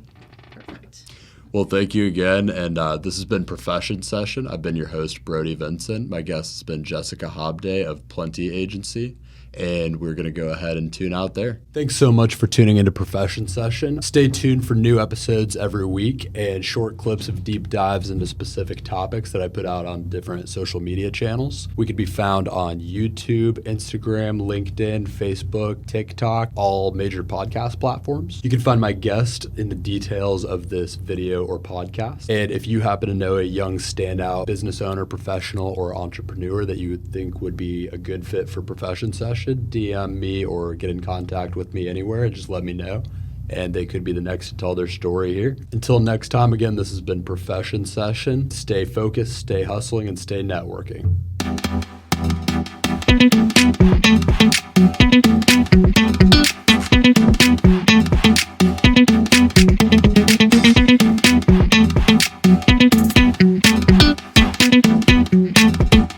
Perfect. Well, thank you again. And this has been Profession Session. I've been your host, Brody Vinson. My guest has been Jessica Hobday of Plente Agency. And we're going to go ahead and tune out there. Thanks so much for tuning into Profession Session. Stay tuned for new episodes every week and short clips of deep dives into specific topics that I put out on different social media channels. We could be found on YouTube, Instagram, LinkedIn, Facebook, TikTok, all major podcast platforms. You can find my guest in the details of this video or podcast. And if you happen to know a young standout business owner, professional, or entrepreneur that you would think would be a good fit for Profession Session, DM me or get in contact with me anywhere and just let me know. And they could be the next to tell their story here. Until next time, again, this has been Profession Session. Stay focused, stay hustling, and stay networking.